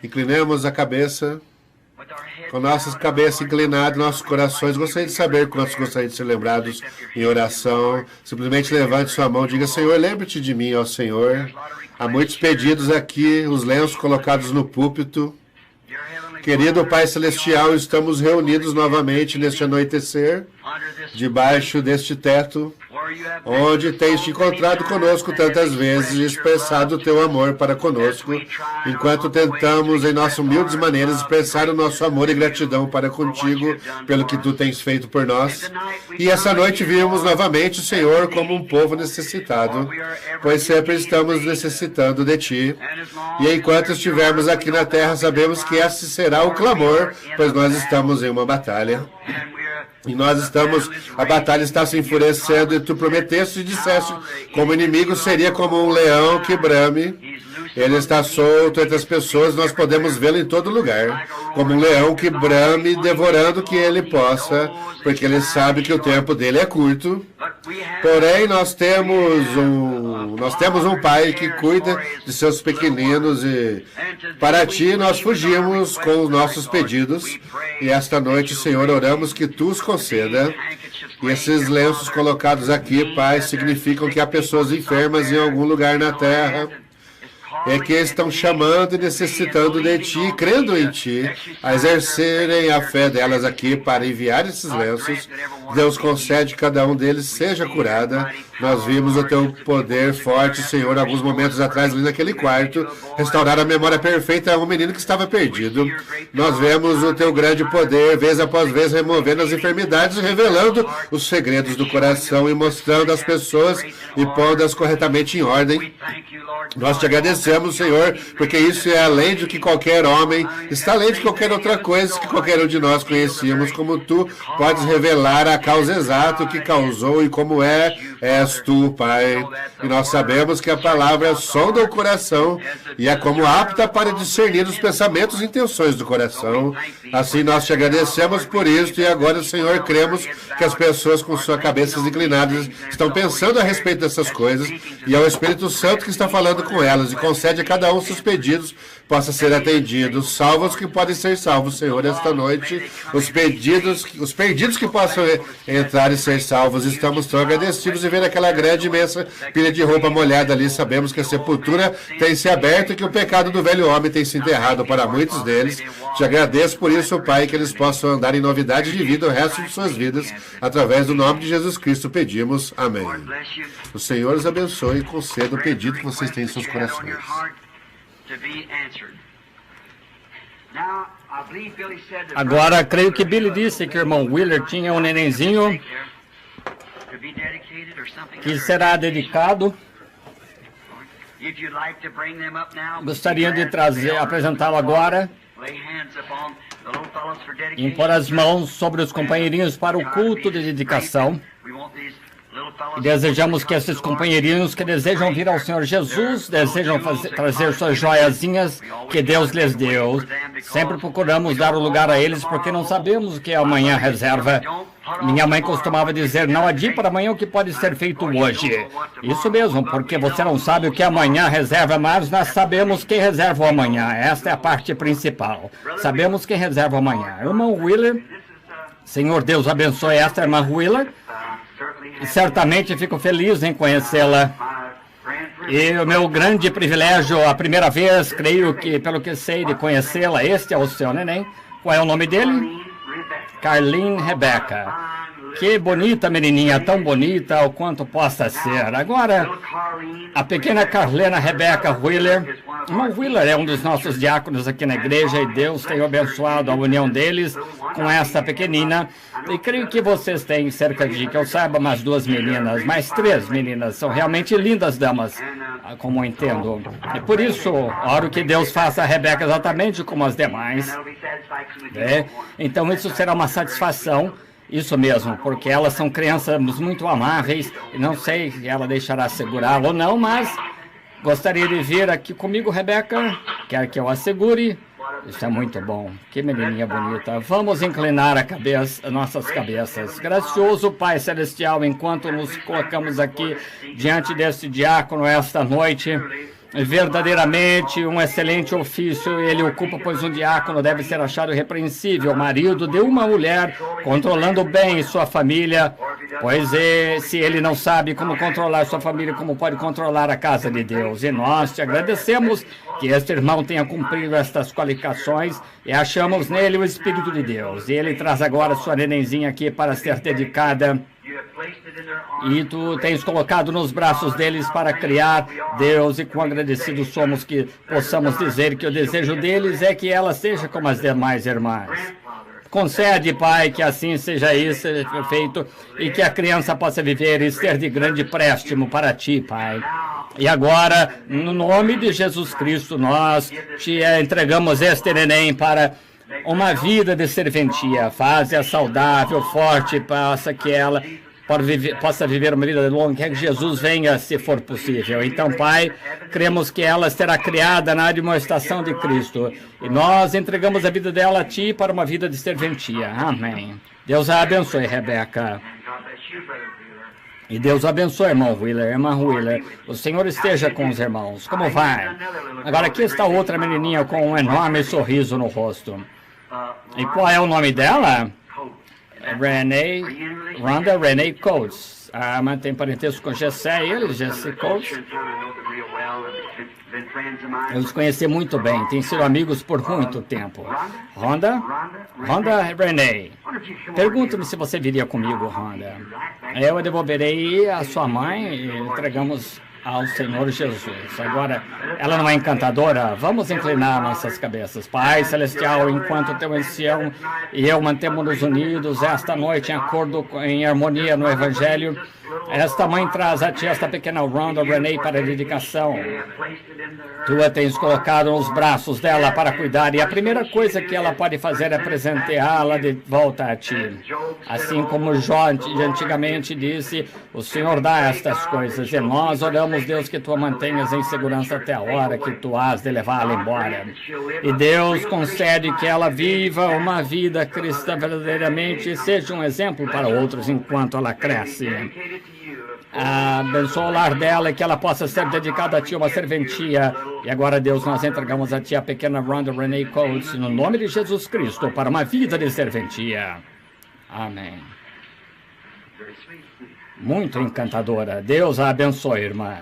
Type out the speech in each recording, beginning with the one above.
Inclinemos a cabeça. Com nossas cabeças inclinadas, nossos corações, gostaria de saber quantos gostariam de ser lembrados em oração. Simplesmente levante sua mão e diga: Senhor, lembre-te de mim, ó Senhor. Há muitos pedidos aqui, os lenços colocados no púlpito. Querido Pai Celestial, estamos reunidos novamente neste anoitecer, debaixo deste teto, onde tens te encontrado conosco tantas vezes e expressado o teu amor para conosco, enquanto tentamos, em nossas humildes maneiras, expressar o nosso amor e gratidão para contigo pelo que tu tens feito por nós. E essa noite vimos novamente o Senhor como um povo necessitado, pois sempre estamos necessitando de ti. E enquanto estivermos aqui na terra, sabemos que esse será o clamor, pois nós estamos em uma batalha. E a batalha está se enfurecendo, e tu prometeste e disseste, como inimigo seria como um leão que brame. Ele está solto entre as pessoas, nós podemos vê-lo em todo lugar, como um leão que brame, devorando o que ele possa, porque ele sabe que o tempo dele é curto. Porém, nós temos um pai que cuida de seus pequeninos, e para ti nós fugimos com os nossos pedidos. E esta noite, Senhor, oramos que tu os conceda. E esses lenços colocados aqui, Pai, significam que há pessoas enfermas em algum lugar na terra, é que estão chamando e necessitando de Ti, crendo em Ti, a exercerem a fé delas aqui para enviar esses lenços. Deus concede que cada um deles seja curada. Nós vimos o Teu poder forte, Senhor, alguns momentos atrás, ali naquele quarto, restaurar a memória perfeita a um menino que estava perdido. Nós vemos o Teu grande poder, vez após vez, removendo as enfermidades, revelando os segredos do coração e mostrando às pessoas e pondo-as corretamente em ordem. Nós te agradecemos, Senhor, porque isso é além do que qualquer homem, está além de qualquer outra coisa que qualquer um de nós conhecíamos, como tu podes revelar a causa exata, o que causou e como és tu, Pai. E nós sabemos que a palavra sonda o coração e é como apta para discernir os pensamentos e intenções do coração. Assim nós te agradecemos por isso, e agora, Senhor, cremos que as pessoas com suas cabeças inclinadas estão pensando a respeito dessas coisas, e é o Espírito Santo que está falando com elas, e concede a cada um seus pedidos possa ser atendido. Salva os que podem ser salvos, Senhor, esta noite. Os perdidos que possam entrar e ser salvos. Estamos tão agradecidos de ver aquela grande, imensa pilha de roupa molhada ali. Sabemos que a sepultura tem se aberto e que o pecado do velho homem tem se enterrado para muitos deles. Te agradeço por isso, Pai, que eles possam andar em novidade de vida o resto de suas vidas. Através do nome de Jesus Cristo pedimos. Amém. O Senhor os abençoe e conceda o pedido que vocês têm em seus corações. Agora, creio que Billy disse que o irmão Wheeler tinha um nenenzinho que será dedicado. Gostaria de apresentá-lo agora, impor as mãos sobre os companheirinhos para o culto de dedicação. E desejamos que esses companheirinhos que desejam vir ao Senhor Jesus, desejam trazer suas joiazinhas que Deus lhes deu. Sempre procuramos dar o lugar a eles, porque não sabemos o que amanhã reserva. Minha mãe costumava dizer, não adie para amanhã o que pode ser feito hoje. Isso mesmo, porque você não sabe o que amanhã reserva, mas nós sabemos quem reserva o amanhã. Esta é a parte principal. Sabemos quem reserva o amanhã. Irmão Wheeler, Senhor Deus abençoe esta irmã Wheeler. E certamente fico feliz em conhecê-la. E o meu grande privilégio, a primeira vez, creio que, pelo que sei de conhecê-la, este é o seu neném. Qual é o nome dele? Carlene Rebecca. Que bonita menininha, tão bonita o quanto possa ser. Agora, a pequena Carlena Rebecca Wheeler. Irmão Wheeler é um dos nossos diáconos aqui na igreja e Deus tem abençoado a união deles com essa pequenina. E creio que vocês têm cerca de, que eu saiba, mais 2 meninas, mais 3 meninas. São realmente lindas damas, como eu entendo. E por isso, oro que Deus faça a Rebecca exatamente como as demais. Então isso será uma satisfação. Isso mesmo, porque elas são crianças muito amáveis, e não sei se ela deixará segurá-la ou não, mas gostaria de vir aqui comigo, Rebecca, quer que eu assegure. Isso é muito bom, que menininha bonita. Vamos inclinar nossas cabeças. Gracioso Pai Celestial, enquanto nos colocamos aqui diante desse diácono esta noite, verdadeiramente um excelente ofício ele ocupa, pois um diácono deve ser achado irrepreensível, marido de uma mulher, controlando bem sua família, pois se ele não sabe como controlar sua família, como pode controlar a casa de Deus? E nós te agradecemos que este irmão tenha cumprido estas qualificações e achamos nele o Espírito de Deus. E ele traz agora sua nenenzinha aqui para ser dedicada. E tu tens colocado nos braços deles para criar, Deus, e quão agradecidos somos que possamos dizer que o desejo deles é que ela seja como as demais irmãs. Concede, Pai, que assim seja isso feito e que a criança possa viver e ser de grande préstimo para Ti, Pai. E agora, no nome de Jesus Cristo, nós te entregamos este neném para uma vida de serventia. Faz-a saudável, forte, passa que ela possa viver uma vida longa, que Jesus venha, se for possível. Então, Pai, cremos que ela será criada na demonstração de Cristo. E nós entregamos a vida dela a Ti para uma vida de serventia. Amém. Deus a abençoe, Rebeca. E Deus abençoe, irmão Wheeler, irmã Wheeler. O Senhor esteja com os irmãos. Como vai? Agora aqui está outra menininha com um enorme sorriso no rosto. E qual é o nome dela? Rhonda Renee Coates. A irmã tem parentesco com Jessé e ele, Jesse Coates. Eu os conheci muito bem, tem sido amigos por muito tempo. Rhonda Renee. Pergunto-me se você viria comigo, Rhonda. Eu devolverei a sua mãe e entregamos ao Senhor Jesus. Agora, ela não é encantadora? Vamos inclinar nossas cabeças. Pai Celestial, enquanto teu ancião e eu mantemos-nos unidos esta noite em acordo, em harmonia no Evangelho, esta mãe traz a Ti esta pequena Rhonda Renee para a dedicação. Tu a tens colocado nos braços dela para cuidar, e a primeira coisa que ela pode fazer é presenteá-la de volta a Ti. Assim como Jó antigamente disse, o Senhor dá estas coisas, e nós oramos, Deus, que Tu a mantenhas em segurança até a hora que Tu has de levá-la embora. E Deus concede que ela viva uma vida cristã verdadeiramente e seja um exemplo para outros enquanto ela cresce. Abençoa o lar dela e que ela possa ser dedicada a Ti, uma serventia. E agora, Deus, nós entregamos a Ti a pequena Rhonda Renee Coates, no nome de Jesus Cristo, para uma vida de serventia. Amém. Muito encantadora. Deus a abençoe, irmã.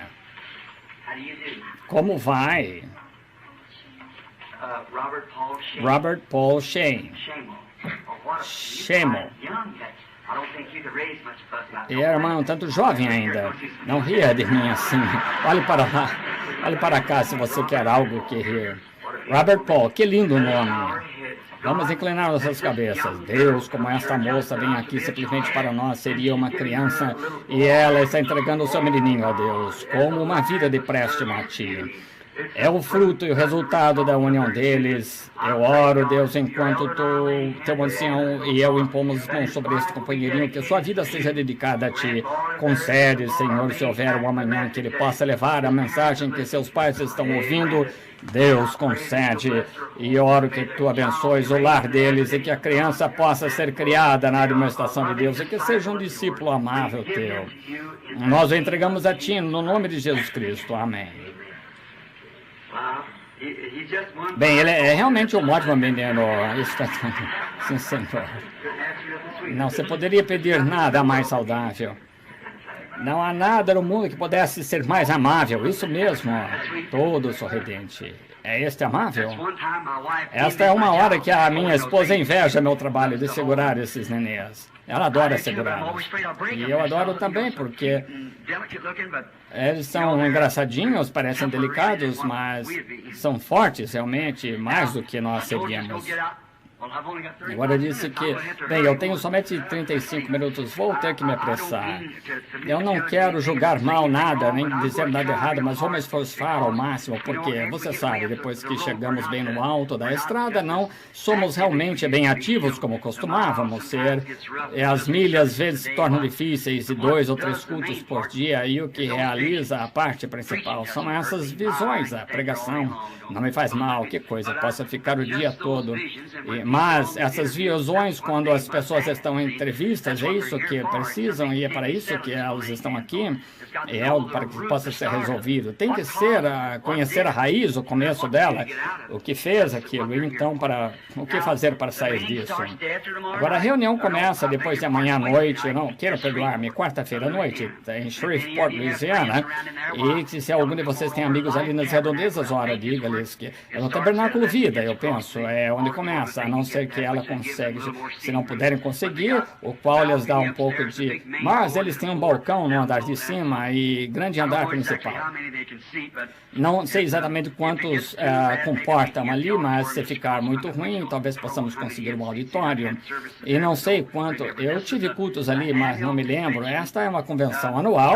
Como vai? Robert Paul Shane. Shemo. E a irmã é um tanto jovem ainda. Não ria de mim assim. Olhe para lá. Olhe para cá se você quer algo que rir. Robert Paul, que lindo nome. Vamos inclinar nossas cabeças. Deus, como esta moça vem aqui simplesmente para nós, seria uma criança e ela está entregando o seu menininho a Deus, como uma vida de préstimo a Ti. É o fruto e o resultado da união deles. Eu oro, Deus, enquanto teu ancião e eu impomos mãos sobre este companheirinho, que sua vida seja dedicada a Ti. Concede, Senhor, se houver um amanhã, que ele possa levar a mensagem que seus pais estão ouvindo. Deus, concede, e oro que Tu abençoes o lar deles e que a criança possa ser criada na administração de Deus e que seja um discípulo amável Teu. Nós o entregamos a Ti no nome de Jesus Cristo. Amém. Bem, ele é realmente um ótimo menino. Sim, Senhor. Não se poderia pedir nada mais saudável. Não há nada no mundo que pudesse ser mais amável. Isso mesmo, todo sorridente. É este amável? Esta é uma hora que a minha esposa inveja meu trabalho de segurar esses nenês. Ela adora segurá-los. E eu adoro também, porque eles são engraçadinhos, parecem delicados, mas são fortes realmente, mais do que nós seríamos. Agora disse que, bem, eu tenho somente 35 minutos, vou ter que me apressar. Eu não quero julgar mal nada, nem dizer nada errado, mas vou me esforçar ao máximo, porque, você sabe, depois que chegamos bem no alto da estrada, não somos realmente bem ativos como costumávamos ser. E as milhas às vezes se tornam difíceis, e 2 ou 3 cultos por dia, e o que realiza a parte principal são essas visões, a pregação. Não me faz mal, que coisa, posso ficar o dia todo, Mas essas visões, quando as pessoas estão em entrevistas, é isso que precisam e é para isso que elas estão aqui. É algo para que possa ser resolvido. Tem que ser conhecer a raiz, o começo dela, o que fez aquilo, e então o que fazer para sair disso. Agora a reunião começa depois de amanhã à noite, eu não quero perdoar-me, quarta-feira à noite, em Shreveport, Louisiana, e se algum de vocês tem amigos ali nas redondezas, ora, diga-lhes que é no Tabernáculo Vida, eu penso, é onde começa, a não ser que ela consegue, se não puderem conseguir, o qual lhes dá um pouco de... Mas eles têm um balcão no andar de cima e grande andar principal. Não sei exatamente quantos comportam ali, mas se ficar muito ruim, talvez possamos conseguir um auditório. E não sei quanto... Eu tive cultos ali, mas não me lembro. Esta é uma convenção anual.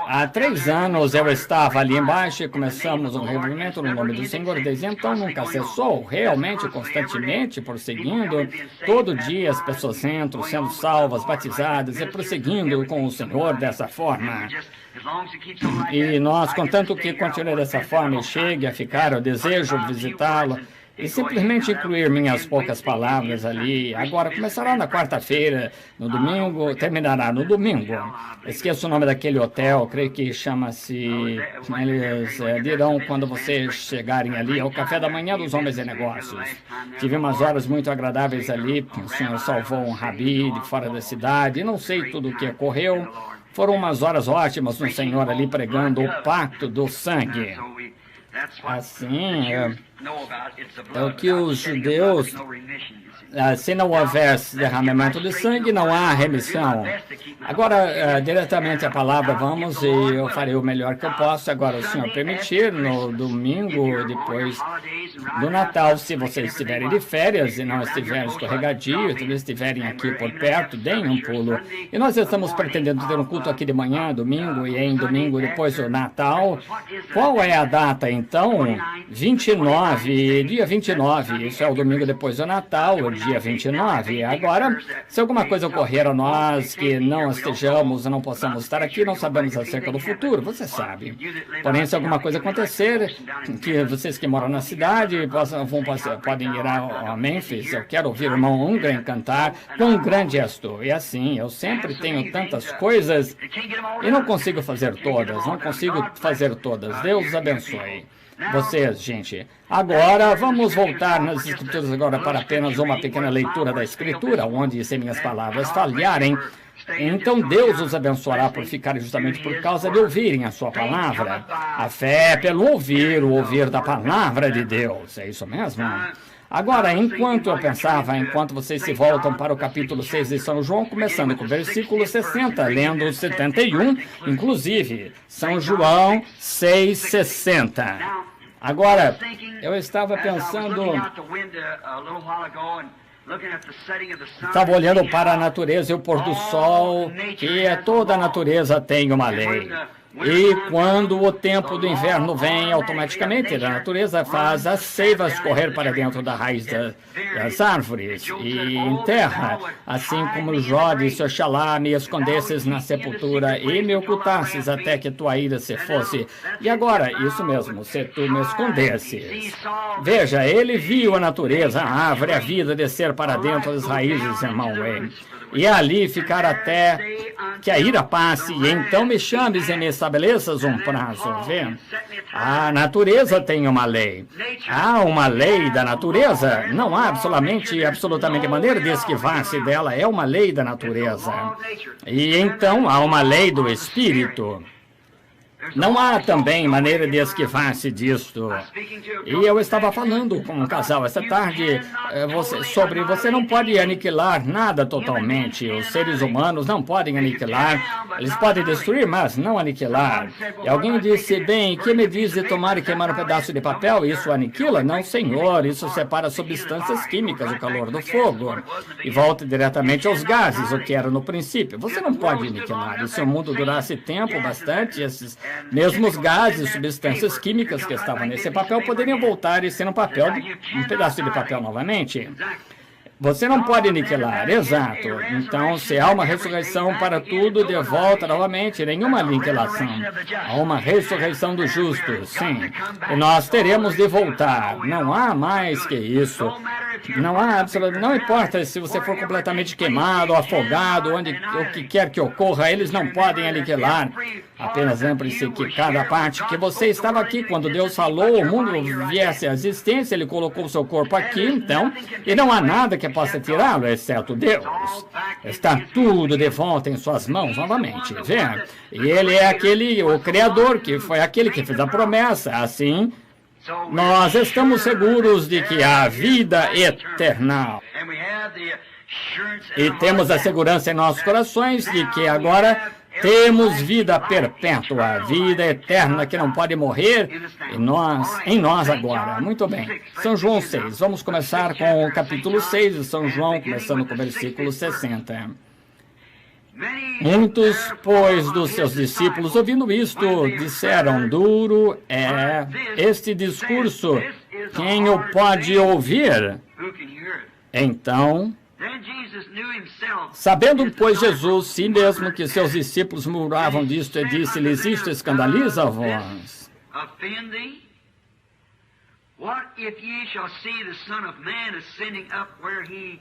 Há 3 anos eu estava ali embaixo e começamos um reunimento no nome do Senhor. Desde então nunca cessou, realmente, constantemente, prosseguindo. Todo dia as pessoas entram, sendo salvas, batizadas e prosseguindo com o Senhor dessa forma. E nós, contanto que continue dessa forma e chegue a ficar, eu desejo visitá-lo e simplesmente incluir minhas poucas palavras ali. Agora, começará na quarta-feira, no domingo, terminará no domingo. Esqueço o nome daquele hotel, creio que chama-se... Eles dirão quando vocês chegarem ali, é o café da manhã dos homens de negócios. Tive umas horas muito agradáveis ali, o senhor salvou um rabi de fora da cidade, não sei tudo o que ocorreu. Foram umas horas ótimas no Senhor ali pregando o pacto do sangue. Assim, é o que os judeus... Se não houver derramamento de sangue, não há remissão. Agora, diretamente a palavra, vamos, e eu farei o melhor que eu posso. Agora, o Senhor permitir, no domingo, depois do Natal, se vocês estiverem de férias e não estiverem escorregadio, se estiverem aqui por perto, deem um pulo. E nós estamos pretendendo ter um culto aqui de manhã, domingo, e em domingo, depois do Natal. Qual é a data, então? 29, dia 29, isso é o domingo depois do Natal, dia 29. Agora, se alguma coisa ocorrer a nós que não estejamos, não possamos estar aqui, não sabemos acerca do futuro, você sabe. Porém, se alguma coisa acontecer, que vocês que moram na cidade podem ir a Memphis, eu quero ouvir o irmão Ungren cantar, quão grande és tu. E assim, eu sempre tenho tantas coisas e não consigo fazer todas, Deus abençoe vocês, gente. Agora, vamos voltar nas Escrituras agora para apenas uma pequena leitura da Escritura, onde, se minhas palavras falharem, então Deus os abençoará por ficarem justamente por causa de ouvirem a sua palavra. A fé é pelo ouvir, o ouvir da palavra de Deus. É isso mesmo? Agora, enquanto eu pensava, enquanto vocês se voltam para o capítulo 6 de São João, começando com o versículo 60, lendo o 71, inclusive, São João 6:60. Agora, eu estava pensando... Estava olhando para a natureza e o pôr do sol, que toda a natureza tem uma lei. E quando o tempo do inverno vem, automaticamente a natureza faz as seivas correr para dentro da raiz das árvores e enterra, assim como Jó disse: Oxalá me escondesses na sepultura e me ocultasses até que tua ira se fosse. E agora, isso mesmo, se tu me escondesses. Veja, ele viu a natureza, a árvore, a vida descer para dentro das raízes, irmão Ray. E ali ficar até que a ira passe, e então me chames e me estabeleças um prazo. Vê? A natureza tem uma lei. Há uma lei da natureza. Não há absolutamente maneira de esquivar-se dela. É uma lei da natureza. E então há uma lei do Espírito. Não há também maneira de esquivar-se disto. E eu estava falando com um casal esta tarde sobre você não pode aniquilar nada totalmente. Os seres humanos não podem aniquilar. Eles podem destruir, mas não aniquilar. E alguém disse: bem, que me diz de tomar e queimar um pedaço de papel? Isso aniquila? Não, senhor. Isso separa substâncias químicas, o calor do fogo. E volta diretamente aos gases, o que era no princípio. Você não pode aniquilar. E se o mundo durasse tempo bastante, esses mesmos gases, substâncias químicas que estavam nesse papel poderiam voltar e ser um pedaço de papel novamente. Você não pode aniquilar, exato. Então, se há uma ressurreição para tudo, de volta novamente, nenhuma aniquilação. Há uma ressurreição dos justos, sim. E nós teremos de voltar. Não há mais que isso. Não importa se você for completamente queimado, afogado, o que quer que ocorra, eles não podem aniquilar. Apenas lembre-se que cada parte que você estava aqui, quando Deus falou, o mundo viesse à existência, Ele colocou o seu corpo aqui, então, e não há nada que possa tirá-lo, exceto Deus. Está tudo de volta em suas mãos novamente, vê? E Ele é o Criador, que foi aquele que fez a promessa, assim. Nós estamos seguros de que há vida eterna. E temos a segurança em nossos corações de que agora temos vida perpétua, vida eterna que não pode morrer em nós agora. Muito bem. São João 6. Vamos começar com o capítulo 6 de São João, começando com o versículo 60. Muitos, pois, dos seus discípulos, ouvindo isto, disseram, duro é este discurso, quem o pode ouvir? Então, sabendo, pois, Jesus, si mesmo, que seus discípulos murmuravam disto, e disse-lhes, isto escandaliza-vos.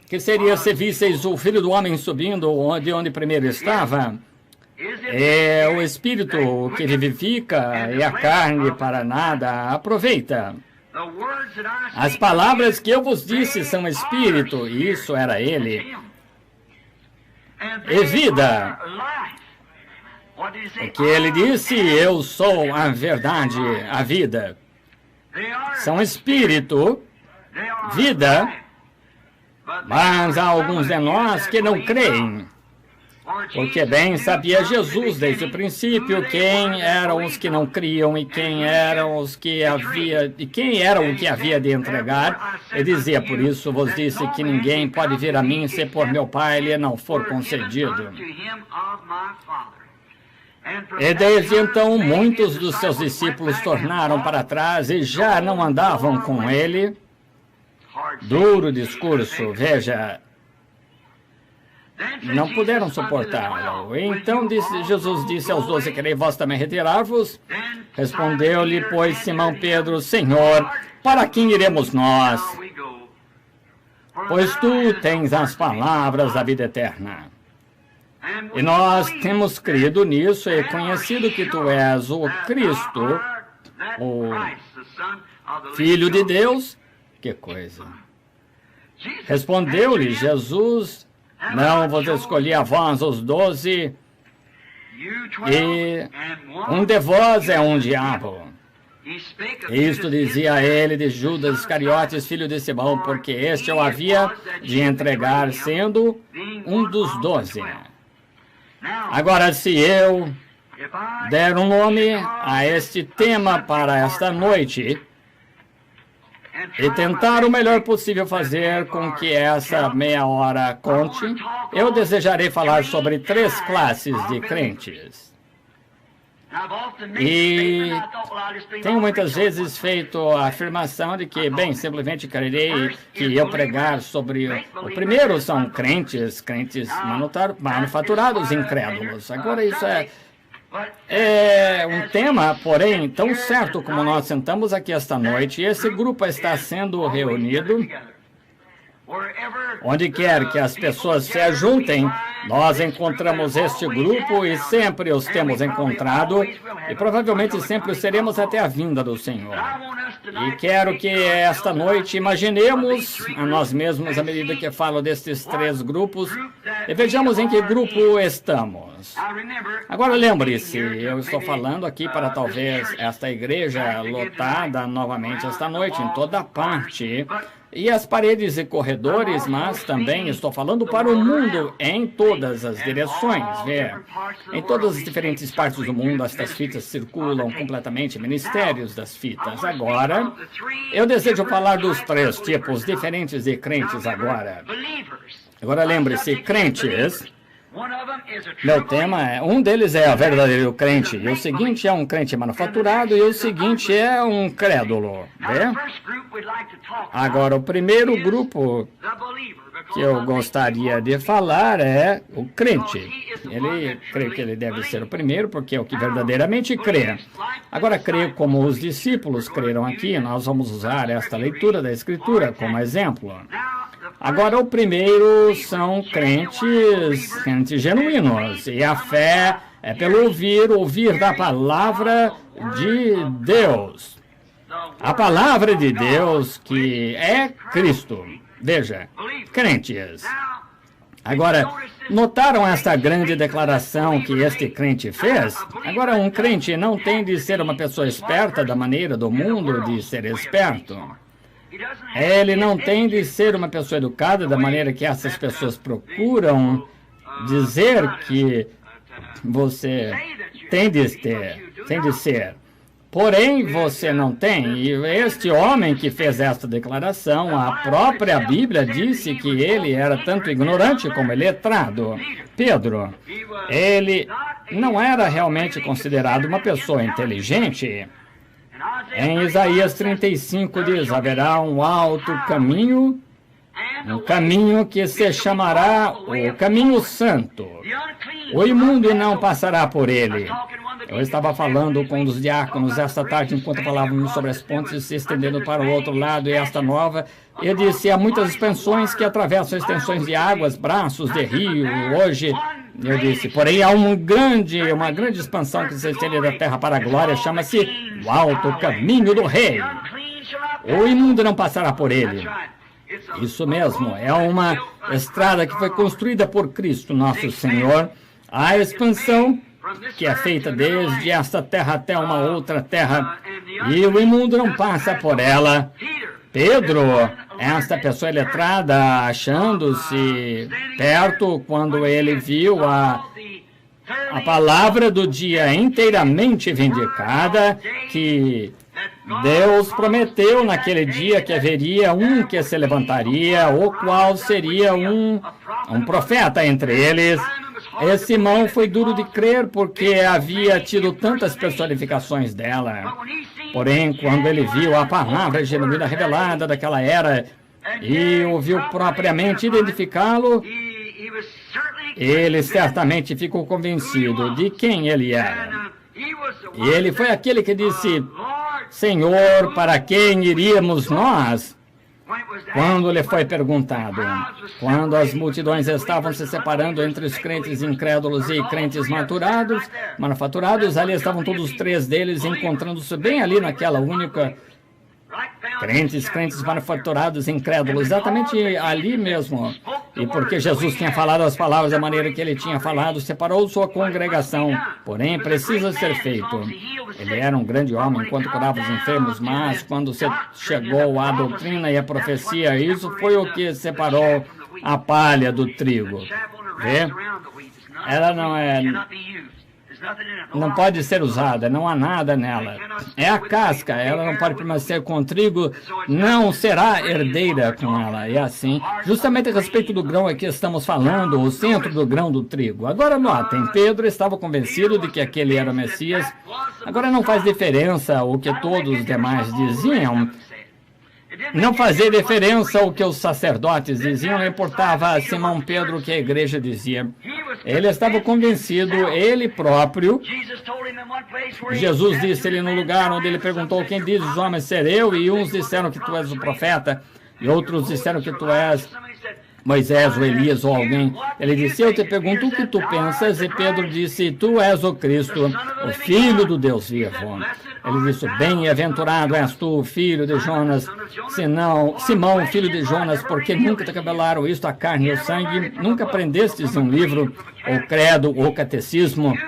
Que seria se visseis o Filho do Homem subindo de onde primeiro estava? É o Espírito que vivifica e a carne para nada aproveita. As palavras que eu vos disse são Espírito, e isso era Ele, e vida. Porque Ele disse, eu sou a verdade, a vida. São Espírito, vida, mas há alguns de nós que não creem. Porque bem sabia Jesus desde o princípio quem eram os que não criam e quem eram o que havia de entregar. E dizia, por isso vos disse que ninguém pode vir a mim se por meu Pai lhe não for concedido. E desde então muitos dos seus discípulos tornaram para trás e já não andavam com ele. Duro discurso, veja. Não puderam suportá-lo. Então Jesus disse aos 12, querei vós também retirar-vos? Respondeu-lhe, pois, Simão Pedro, Senhor, para quem iremos nós? Pois tu tens as palavras da vida eterna. E nós temos crido nisso e conhecido que tu és o Cristo, o Filho de Deus. Que coisa. Respondeu-lhe Jesus, não vos escolhi a vós os 12, e um de vós é um diabo. Isto dizia ele de Judas Iscariotes, filho de Simão, porque este o havia de entregar, sendo um dos 12. Agora, se eu der um nome a este tema para esta noite e tentar o melhor possível fazer com que essa meia hora conte, eu desejarei falar sobre 3 classes de crentes. E tenho muitas vezes feito a afirmação de que, bem, simplesmente quererei que eu pregar sobre... O primeiro são crentes manufaturados incrédulos. Agora isso é um tema, porém, tão certo como nós sentamos aqui esta noite, e esse grupo está sendo reunido. Onde quer que as pessoas se ajuntem, nós encontramos este grupo e sempre os temos encontrado e provavelmente sempre seremos até a vinda do Senhor. E quero que esta noite imaginemos a nós mesmos à medida que falo destes 3 grupos e vejamos em que grupo estamos. Agora lembre-se, eu estou falando aqui para talvez esta igreja lotada novamente esta noite em toda parte. E as paredes e corredores, mas também estou falando para o mundo em todas as direções. Em todas as diferentes partes do mundo, estas fitas circulam completamente, ministérios das fitas. Agora, eu desejo falar dos 3 tipos diferentes de crentes agora. Agora lembre-se, crentes... Meu tema um deles é o verdadeiro crente, e o seguinte é um crente manufaturado, e o seguinte é um crédulo. Agora, o primeiro grupo que eu gostaria de falar é o crente. Ele crê que ele deve ser o primeiro, porque é o que verdadeiramente crê. Agora, crê como os discípulos creram aqui. Nós vamos usar esta leitura da Escritura como exemplo. Agora, o primeiro são crentes genuínos. E a fé é pelo ouvir da palavra de Deus. A palavra de Deus que é Cristo. Veja, crentes. Agora, notaram esta grande declaração que este crente fez? Agora, um crente não tem de ser uma pessoa esperta da maneira do mundo de ser esperto. Ele não tem de ser uma pessoa educada da maneira que essas pessoas procuram dizer que você tem de ser. Porém, você não tem. E este homem que fez esta declaração, a própria Bíblia disse que ele era tanto ignorante como letrado. Pedro, ele não era realmente considerado uma pessoa inteligente. Em Isaías 35 diz, haverá um alto caminho, um caminho que se chamará o caminho santo. O imundo não passará por ele. Eu estava falando com um dos diáconos esta tarde, enquanto falávamos sobre as pontes se estendendo para o outro lado e esta nova. Eu disse, há muitas expansões que atravessam extensões de águas, braços de rio. Hoje, eu disse, porém há uma grande expansão que se estende da terra para a glória, chama-se o alto caminho do rei. O imundo não passará por ele. Isso mesmo, é uma estrada que foi construída por Cristo, nosso Senhor. A expansão que é feita desde esta terra até uma outra terra, e o imundo não passa por ela. Pedro, esta pessoa letrada, achando-se perto quando ele viu a palavra do dia inteiramente vindicada, que Deus prometeu naquele dia que haveria um que se levantaria, o qual seria um profeta entre eles. Esse Simão foi duro de crer porque havia tido tantas personificações dela. Porém, quando ele viu a palavra genuína revelada daquela era e ouviu propriamente identificá-lo, ele certamente ficou convencido de quem ele era. E ele foi aquele que disse, Senhor, para quem iríamos nós? Quando lhe foi perguntado, quando as multidões estavam se separando entre os crentes incrédulos e crentes manufaturados, ali estavam todos os três deles encontrando-se bem ali naquela única crentes manufaturados, incrédulos, exatamente ali mesmo. E porque Jesus tinha falado as palavras da maneira que ele tinha falado, separou sua congregação. Porém, precisa ser feito. Ele era um grande homem enquanto curava os enfermos, mas quando chegou à doutrina e à profecia, isso foi o que separou a palha do trigo. Vê? Ela não pode ser usada, não há nada nela. É a casca, ela não pode permanecer com o trigo, não será herdeira com ela. É assim, justamente a respeito do grão aqui estamos falando, o centro do grão do trigo. Agora notem, Pedro estava convencido de que aquele era o Messias. Agora não faz diferença o que todos os demais diziam. Não fazia diferença o que os sacerdotes diziam, não importava a Simão Pedro o que a igreja dizia. Ele estava convencido, ele próprio. Jesus disse-lhe no lugar onde ele perguntou, quem diz os homens ser eu? E uns disseram que tu és o profeta, e outros disseram que tu és Moisés ou Elias ou alguém. Ele disse, eu te pergunto o que tu pensas, e Pedro disse, tu és o Cristo, o Filho do Deus vivo. Ele disse, bem-aventurado és tu, filho de Jonas, Simão, filho de Jonas, porque nunca te revelaram isto a carne e o sangue, nunca aprendestes um livro, ou credo, ou catecismo.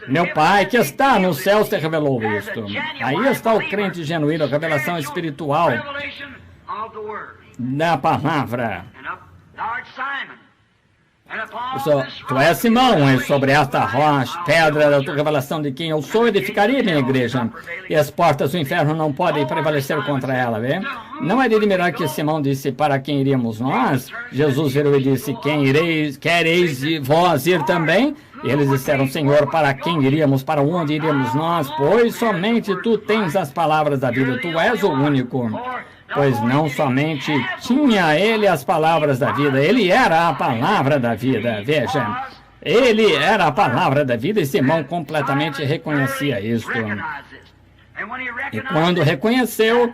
Meu Pai, que está nos céus, te revelou isto. Aí está o crente genuíno, a revelação espiritual da palavra. Tu és Simão, e sobre esta rocha, pedra da tua revelação de quem eu sou, edificaria minha igreja, e as portas do inferno não podem prevalecer contra ela, vê? Não é de admirar que Simão disse, para quem iríamos nós? Jesus virou e disse, quereis vós ir também? E eles disseram, Senhor, para quem iríamos, para onde iríamos nós? Pois somente tu tens as palavras da vida, tu és o único. pois não somente tinha ele as palavras da vida, ele era a palavra da vida. Veja, ele era a palavra da vida e Simão completamente reconhecia isso. E quando reconheceu,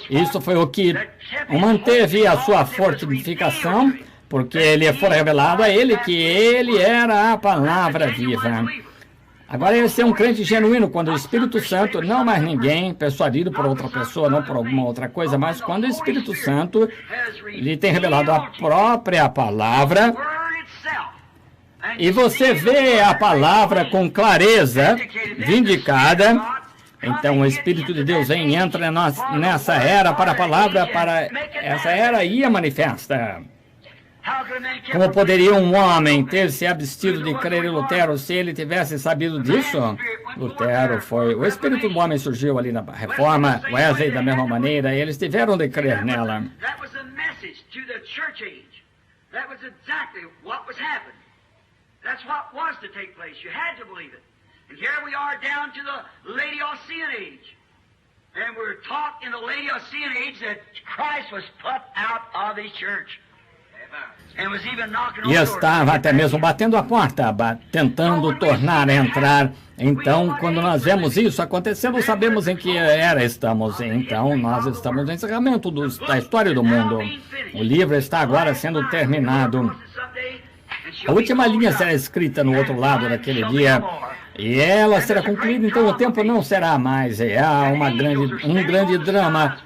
isso foi o que manteve a sua fortificação, porque ele foi revelado a ele que ele era a palavra viva. Agora, esse é um crente genuíno, quando o Espírito Santo, não mais ninguém, persuadido por outra pessoa, não por alguma outra coisa, mas quando o Espírito Santo lhe tem revelado a própria palavra, e você vê a palavra com clareza, vindicada, então o Espírito de Deus vem e entra nessa era para a palavra, para essa era ia manifesta. Como poderia um homem ter se abstido de crer em Lutero se ele tivesse sabido disso? Lutero foi... O Espírito do homem surgiu ali na Reforma, Wesley da mesma maneira, e eles tiveram de crer nela. And here we are down to the Laodicean age. And we're taught in the Laodicean age that Christ was put out of his church. And was even knocking on E the door. estava até mesmo batendo a porta, tentando tornar a entrar. Então, quando nós vemos isso acontecendo, sabemos em que era estamos. Então, nós estamos no encerramento da história do mundo. O livro está agora sendo terminado. A última linha será escrita no outro lado daquele dia. E ela será concluída, então o tempo não será mais. Há um grande drama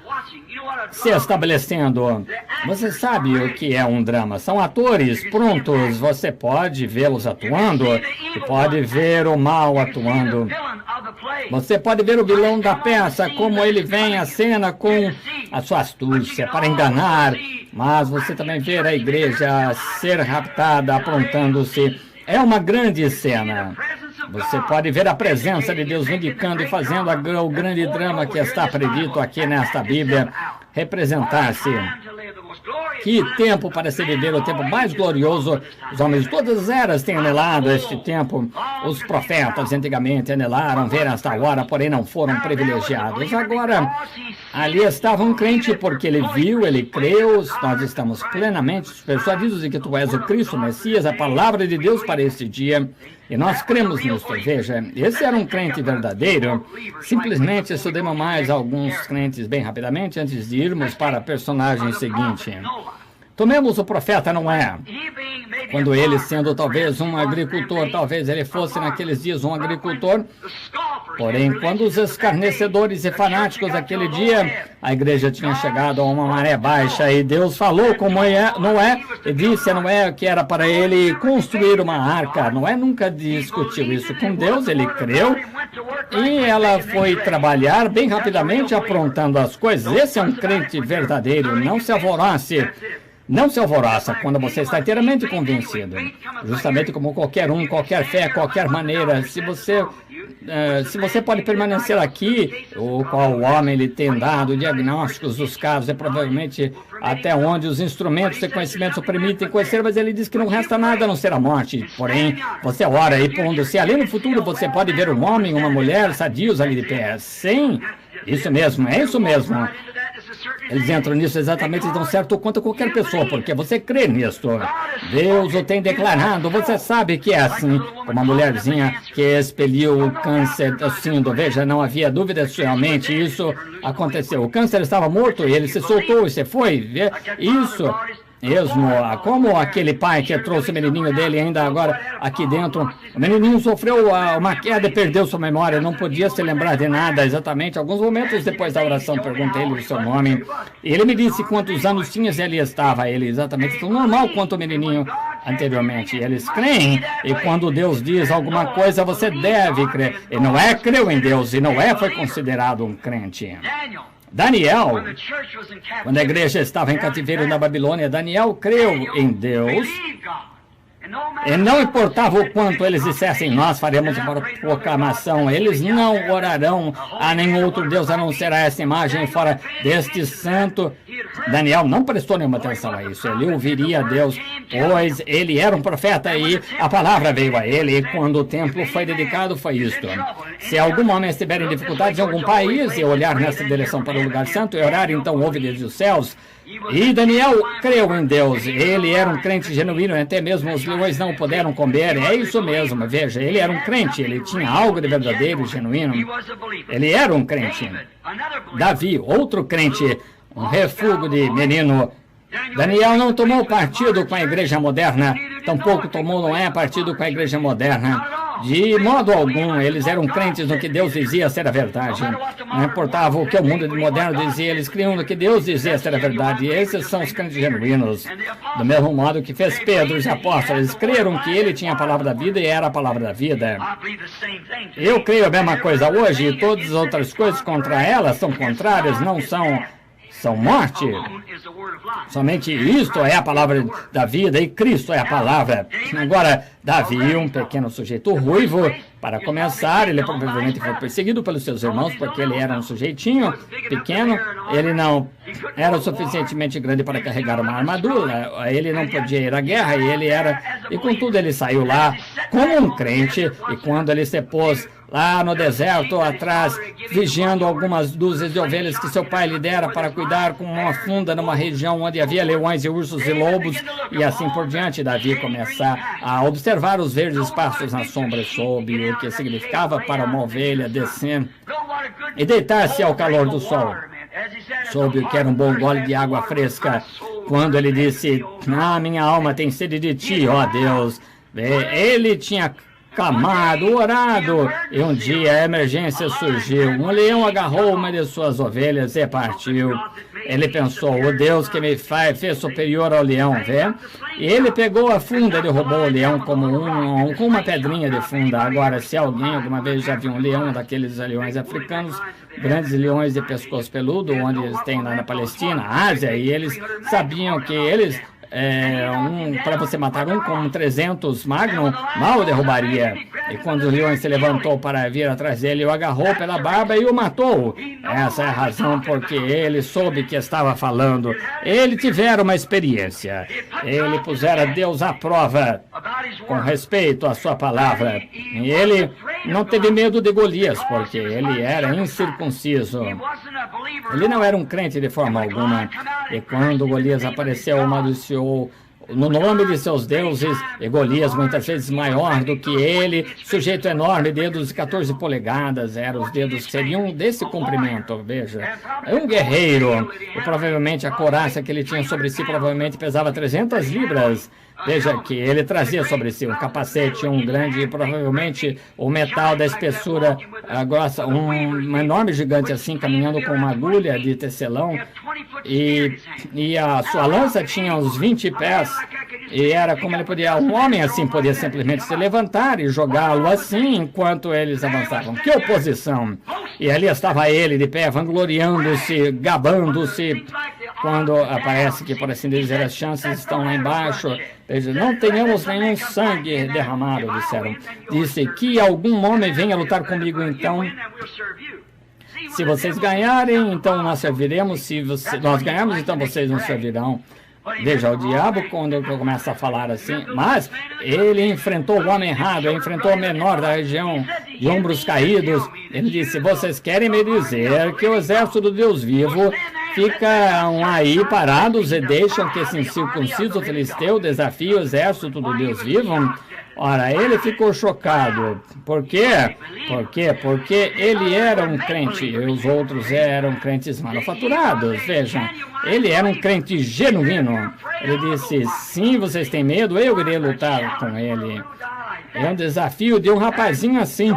se estabelecendo. Você sabe o que é um drama? São atores prontos. Você pode vê-los atuando e pode ver o mal atuando. Você pode ver o vilão da peça, como ele vem à cena com a sua astúcia para enganar. Mas você também vê a igreja ser raptada, aprontando-se. É uma grande cena. Você pode ver a presença de Deus vindicando e fazendo o grande drama que está predito aqui nesta Bíblia representar-se. Que tempo para se viver, o tempo mais glorioso. Os homens de todas as eras têm anelado este tempo. Os profetas antigamente anelaram ver esta hora, porém não foram privilegiados. Agora, ali estava um crente porque ele viu, ele creu. Nós estamos plenamente persuadidos de que tu és o Cristo, o Messias, a palavra de Deus para este dia. E nós cremos nisso. Veja, esse era um crente verdadeiro. Simplesmente estudemos mais alguns crentes bem rapidamente antes de irmos para a personagem seguinte. Tomemos o profeta Noé. Quando ele, sendo talvez um agricultor, talvez ele fosse naqueles dias um agricultor, porém, quando os escarnecedores e fanáticos daquele dia, a igreja tinha chegado a uma maré baixa e Deus falou com Noé e disse a Noé que era para ele construir uma arca. Noé nunca discutiu isso com Deus, ele creu e ela foi trabalhar bem rapidamente aprontando as coisas. Esse é um crente verdadeiro, não se alvoroce. Não se alvoroça quando você está inteiramente convencido. Justamente como qualquer um, qualquer fé, qualquer maneira. Se você pode permanecer aqui, o qual o homem lhe tem dado diagnósticos dos casos, é provavelmente até onde os instrumentos de conhecimento permitem conhecer, mas ele diz que não resta nada a não ser a morte. Porém, você ora e pondo-se ali no futuro, você pode ver um homem, uma mulher, sadios ali de pé. Sim, isso mesmo, é isso mesmo. Eles entram nisso exatamente tão certo quanto qualquer pessoa, porque você crê nisso. Deus o tem declarado, você sabe que é assim. Uma mulherzinha que expeliu o câncer assim, veja, não havia dúvida, realmente isso aconteceu. O câncer estava morto e ele se soltou e você foi. Isso mesmo, como aquele pai que trouxe o menininho dele ainda agora aqui dentro. O menininho sofreu uma queda e perdeu sua memória, não podia se lembrar de nada exatamente. Alguns momentos depois da oração, perguntei-lhe o seu nome. Ele me disse quantos anos tinha e ele estava. Ele exatamente tão normal quanto o menininho anteriormente. Eles creem e quando Deus diz alguma coisa, você deve crer. E Noé creu em Deus e Noé foi considerado um crente. Daniel, quando a igreja estava em cativeiro na Babilônia, Daniel creu em Deus. E não importava o quanto eles dissessem, nós faremos uma proclamação, eles não orarão a nenhum outro Deus a não ser a essa imagem fora deste santo. Daniel não prestou nenhuma atenção a isso. Ele ouviria a Deus, pois ele era um profeta e a palavra veio a ele. E quando o templo foi dedicado, foi isto. Se algum homem estiver em dificuldades em algum país e olhar nessa direção para o lugar santo e orar, então ouve desde os céus. E Daniel creu em Deus. Ele era um crente genuíno, até mesmo os leões não puderam comer. É isso mesmo, veja, ele era um crente, ele tinha algo de verdadeiro e genuíno. Ele era um crente. Davi, outro crente, um refúgio de menino. Daniel não tomou partido com a igreja moderna, tampouco não é partido com a igreja moderna. De modo algum, eles eram crentes no que Deus dizia ser a verdade. Não importava o que o mundo moderno dizia, eles criam no que Deus dizia ser a verdade. E esses são os crentes genuínos. Do mesmo modo que fez Pedro e os apóstolos, eles creram que ele tinha a palavra da vida e era a palavra da vida. Eu creio a mesma coisa hoje e todas as outras coisas contra ela são contrárias, não são morte. Somente isto é a palavra da vida e Cristo é a palavra. Agora, Davi, um pequeno sujeito ruivo, para começar, ele provavelmente foi perseguido pelos seus irmãos porque ele era um sujeitinho pequeno, ele não era o suficientemente grande para carregar uma armadura, ele não podia ir à guerra e contudo ele saiu lá como um crente e quando ele se pôs lá no deserto, atrás, vigiando algumas dúzias de ovelhas que seu pai lhe dera para cuidar com uma funda numa região onde havia leões e ursos e lobos, e assim por diante. Davi começa a observar os verdes pastos na sombra, soube o que significava para uma ovelha descer e deitar-se ao calor do sol. Soube o que era um bom gole de água fresca, quando ele disse, minha alma tem sede de ti, ó Deus. Ele tinha clamado, orado, e um dia a emergência surgiu. Um leão agarrou uma de suas ovelhas e partiu. Ele pensou, o Deus que me fez superior ao leão, vê? E ele pegou a funda e derrubou o leão com uma pedrinha de funda. Agora, se alguém alguma vez já viu um leão daqueles leões africanos, grandes leões de pescoço peludo, onde eles têm lá na Palestina, Ásia, e eles sabiam que eles... para você matar um com 300 Magnum, mal derrubaria. E quando o leão se levantou para vir atrás dele, o agarrou pela barba e o matou. Essa é a razão porque ele soube que estava falando. Ele tivera uma experiência. Ele pusera Deus à prova com respeito à sua palavra. E ele não teve medo de Golias, porque ele era incircunciso. Ele não era um crente de forma alguma. E quando Golias apareceu, amaldiçoou no nome de seus deuses, e Golias muitas vezes maior do que ele, sujeito enorme, dedos de 14 polegadas, eram os dedos que seriam desse comprimento, veja. É um guerreiro, e provavelmente a couraça que ele tinha sobre si provavelmente pesava 300 libras. Veja que ele trazia sobre si um capacete, um grande, provavelmente o metal da espessura grossa, um enorme gigante assim, caminhando com uma agulha de tecelão, e a sua lança tinha uns 20 pés, e era como ele podia, um homem assim podia simplesmente se levantar e jogá-lo assim enquanto eles avançavam. Que oposição! E ali estava ele de pé, vangloriando-se, gabando-se, quando aparece que, por assim dizer, as chances estão lá embaixo. Veja, não tenhamos nenhum sangue derramado, disseram. Disse que algum homem venha lutar comigo, então. Se vocês ganharem, então nós serviremos. Se nós ganharmos, então vocês nos servirão. Veja, o diabo, quando ele começa a falar assim, mas ele enfrentou o homem errado, ele enfrentou o menor da região de ombros caídos. Ele disse, vocês querem me dizer que o exército do Deus vivo ficam aí parados e deixam que esse incircunciso filisteu desafie o exército do Deus vivo? Ora, ele ficou chocado. Por quê? Porque ele era um crente e os outros eram crentes manufaturados. Vejam, ele era um crente genuíno. Ele disse, sim, vocês têm medo, eu irei lutar com ele. É um desafio de um rapazinho assim.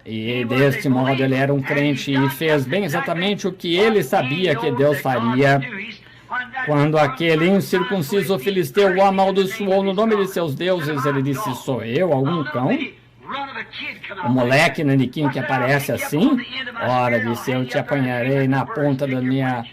E deste modo ele era um crente e fez bem exatamente o que ele sabia que Deus faria. Quando aquele incircunciso filisteu o amaldiçoou no nome de seus deuses, ele disse, sou eu, algum cão? O moleque naniquinho que aparece assim? Ora, disse, eu te apanharei na ponta da minha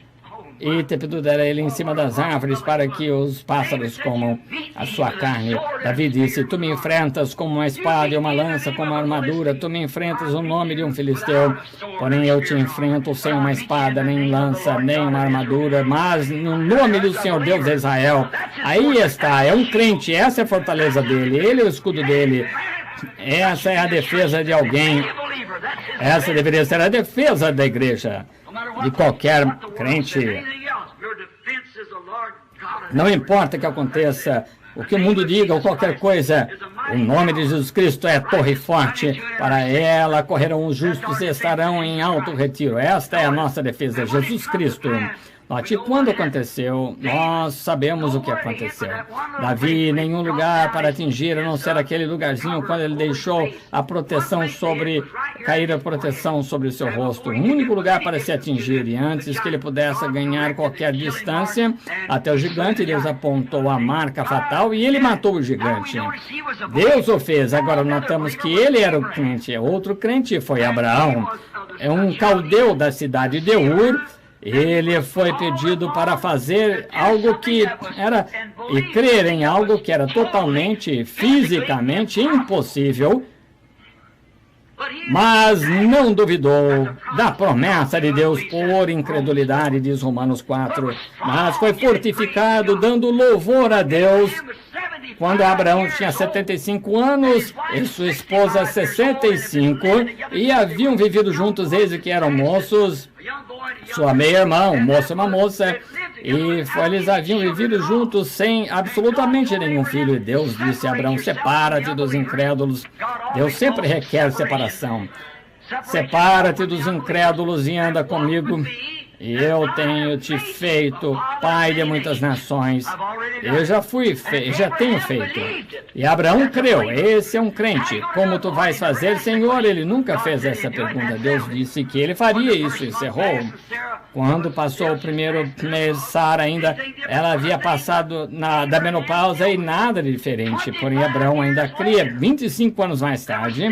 e te pendurará ele em cima das árvores para que os pássaros comam a sua carne. Davi disse, tu me enfrentas com uma espada e uma lança, com uma armadura, tu me enfrentas o nome de um filisteu, porém eu te enfrento sem uma espada, nem lança, nem uma armadura, mas no nome do Senhor Deus de Israel. Aí está, é um crente, essa é a fortaleza dele, ele é o escudo dele. Essa é a defesa de alguém. Essa deveria ser a defesa da igreja, de qualquer crente. Não importa o que aconteça, o que o mundo diga ou qualquer coisa, o nome de Jesus Cristo é torre forte. Para ela correrão os justos e estarão em alto retiro. Esta é a nossa defesa, Jesus Cristo. Note, quando aconteceu, nós sabemos o que aconteceu. Davi, nenhum lugar para atingir, a não ser aquele lugarzinho quando ele deixou a proteção cair a proteção sobre o seu rosto. O único lugar para se atingir, e antes que ele pudesse ganhar qualquer distância, até o gigante, Deus apontou a marca fatal e ele matou o gigante. Deus o fez. Agora notamos que ele era o crente. Outro crente foi Abraão. É um caldeu da cidade de Ur. Ele foi pedido para fazer algo que era, e crer em algo que era totalmente, fisicamente impossível, mas não duvidou da promessa de Deus por incredulidade, diz Romanos 4, mas foi fortificado, dando louvor a Deus. Quando Abraão tinha 75 anos e sua esposa 65, e haviam vivido juntos desde que eram moços, sua meia-irmã, um moço e uma moça, e eles haviam vivido juntos sem absolutamente nenhum filho. E Deus disse a Abraão, separa-te dos incrédulos. Deus sempre requer separação. Separa-te dos incrédulos e anda comigo. E eu tenho te feito pai de muitas nações. Eu já tenho feito. E Abraão creu. Esse é um crente. Como tu vais fazer, Senhor? Ele nunca fez essa pergunta. Deus disse que ele faria isso. Encerrou. Quando passou o primeiro mês, Sara ainda, ela havia passado da menopausa e nada de diferente. Porém, Abraão ainda cria. 25 anos mais tarde,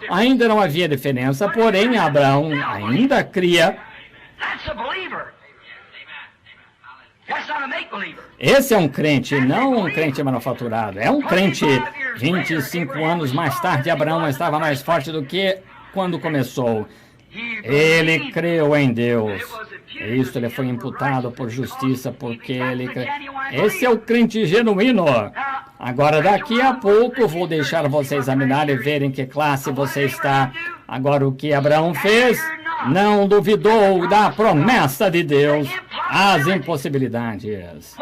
ainda não havia diferença. Porém, Abraão ainda cria. Esse é um crente, não um crente manufaturado. É um crente. 25 anos mais tarde, Abraão estava mais forte do que quando começou. Ele creu em Deus. Isso, ele foi imputado por justiça porque ele creu. Esse é o crente genuíno. Agora, daqui a pouco, vou deixar você examinar e ver em que classe você está. Agora, o que Abraão fez? Não duvidou da promessa de Deus, as impossibilidades.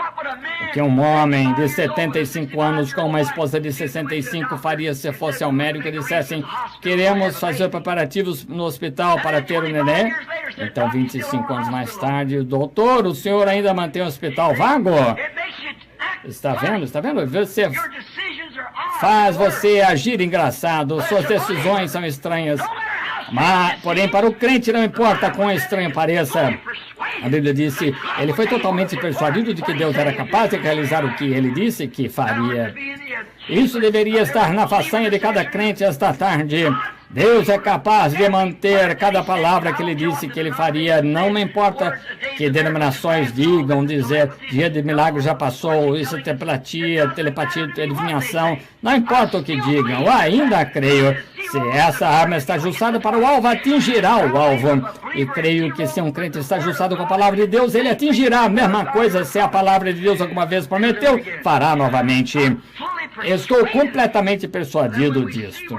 O que um homem de 75 anos com uma esposa de 65 faria se fosse ao médico e dissessem, queremos fazer preparativos no hospital para ter o neném? Então, 25 anos mais tarde, doutor, o senhor ainda mantém o hospital vago? Está vendo? Está vendo? Você faz você agir engraçado, suas decisões são estranhas. Mas, porém, para o crente não importa quão estranho pareça. A Bíblia disse, ele foi totalmente persuadido de que Deus era capaz de realizar o que ele disse que faria. Isso deveria estar na façanha de cada crente esta tarde. Deus é capaz de manter cada palavra que ele disse que ele faria. Não me importa que denominações digam, dizer, dia de milagre já passou, isso é telepatia, adivinhação. Não importa o que digam, eu ainda creio. Se essa arma está ajustada para o alvo, atingirá o alvo. E creio que se um crente está ajustado com a palavra de Deus, ele atingirá a mesma coisa. Se a palavra de Deus alguma vez prometeu, fará novamente. Estou completamente persuadido disto.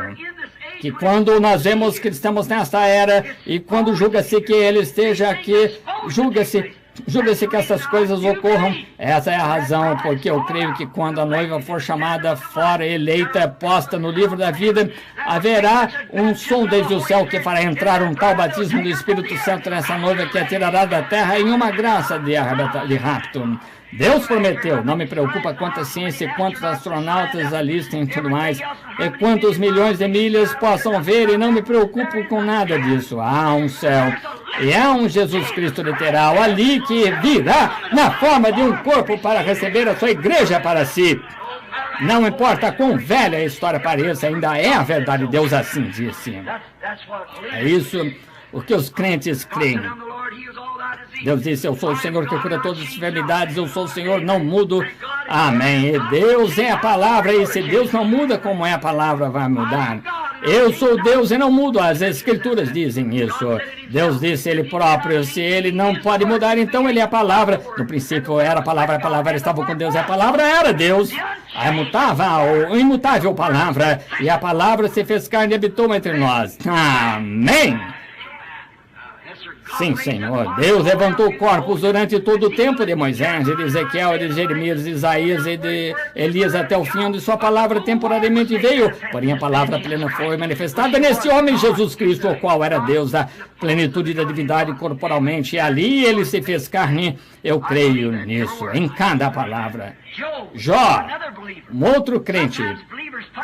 Que quando nós vemos que estamos nesta era e quando julga-se que ele esteja aqui, julga-se que essas coisas ocorram. Essa é a razão porque eu creio que quando a noiva for chamada fora, eleita, posta no livro da vida, haverá um som desde o céu que fará entrar um tal batismo do Espírito Santo nessa noiva que a tirará da terra em uma graça de rapto. Deus prometeu, não me preocupa quanta ciência, quantos astronautas alistem e tudo mais, e quantos milhões de milhas possam ver, e não me preocupo com nada disso. Há um céu, e há um Jesus Cristo literal ali que virá na forma de um corpo para receber a sua igreja para si. Não importa quão velha a história pareça, ainda é a verdade, Deus assim disse. É isso o que os crentes creem. Deus disse, eu sou o Senhor que cura todas as enfermidades, eu sou o Senhor, não mudo. Amém. E Deus é a palavra, e se Deus não muda, como é a palavra vai mudar? Eu sou Deus e não mudo, as Escrituras dizem isso. Deus disse Ele próprio, se Ele não pode mudar, então Ele é a palavra. No princípio era a palavra estava com Deus, e a palavra era Deus. A imutável palavra, e a palavra se fez carne e habitou entre nós. Amém. Sim, Senhor. Deus levantou corpos durante todo o tempo de Moisés, de Ezequiel, de Jeremias, de Isaías e de Elias até o fim, onde sua palavra temporariamente veio. Porém, a palavra plena foi manifestada nesse homem, Jesus Cristo, o qual era Deus, a plenitude da divindade corporalmente. E ali ele se fez carne. Eu creio nisso, em cada palavra. Jó, um outro crente.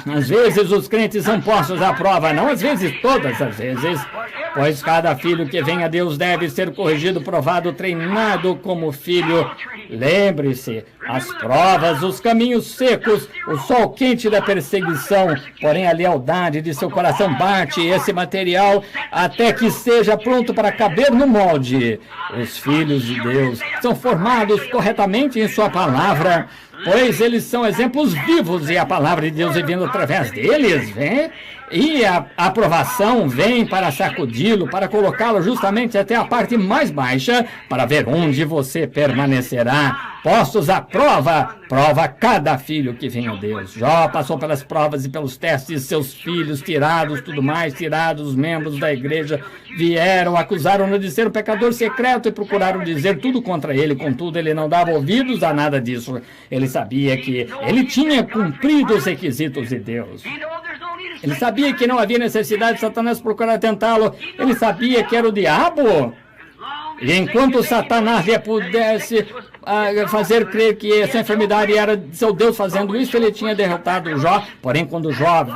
Às vezes os crentes são postos à prova, não às vezes, todas as vezes. Pois cada filho que vem a Deus deve ser corrigido, provado, treinado como filho. Lembre-se, as provas, os caminhos secos, o sol quente da perseguição, porém a lealdade de seu coração bate esse material até que seja pronto para caber no molde. Os filhos de Deus são formados corretamente em sua palavra, pois eles são exemplos vivos e a palavra de Deus é vindo através deles, vem? E a aprovação vem para sacudi-lo, para colocá-lo justamente até a parte mais baixa, para ver onde você permanecerá. Postos à prova, prova cada filho que vem a Deus. Jó passou pelas provas e pelos testes, seus filhos tirados, tudo mais, tirados, os membros da igreja vieram, acusaram-no de ser um pecador secreto e procuraram dizer tudo contra ele. Contudo, ele não dava ouvidos a nada disso. Ele sabia que ele tinha cumprido os requisitos de Deus. Ele sabia que não havia necessidade de Satanás procurar tentá-lo. Ele sabia que era o diabo. E enquanto Satanás lhe pudesse fazer crer que essa enfermidade era de seu Deus fazendo isso, ele tinha derrotado Jó. Porém, quando Jó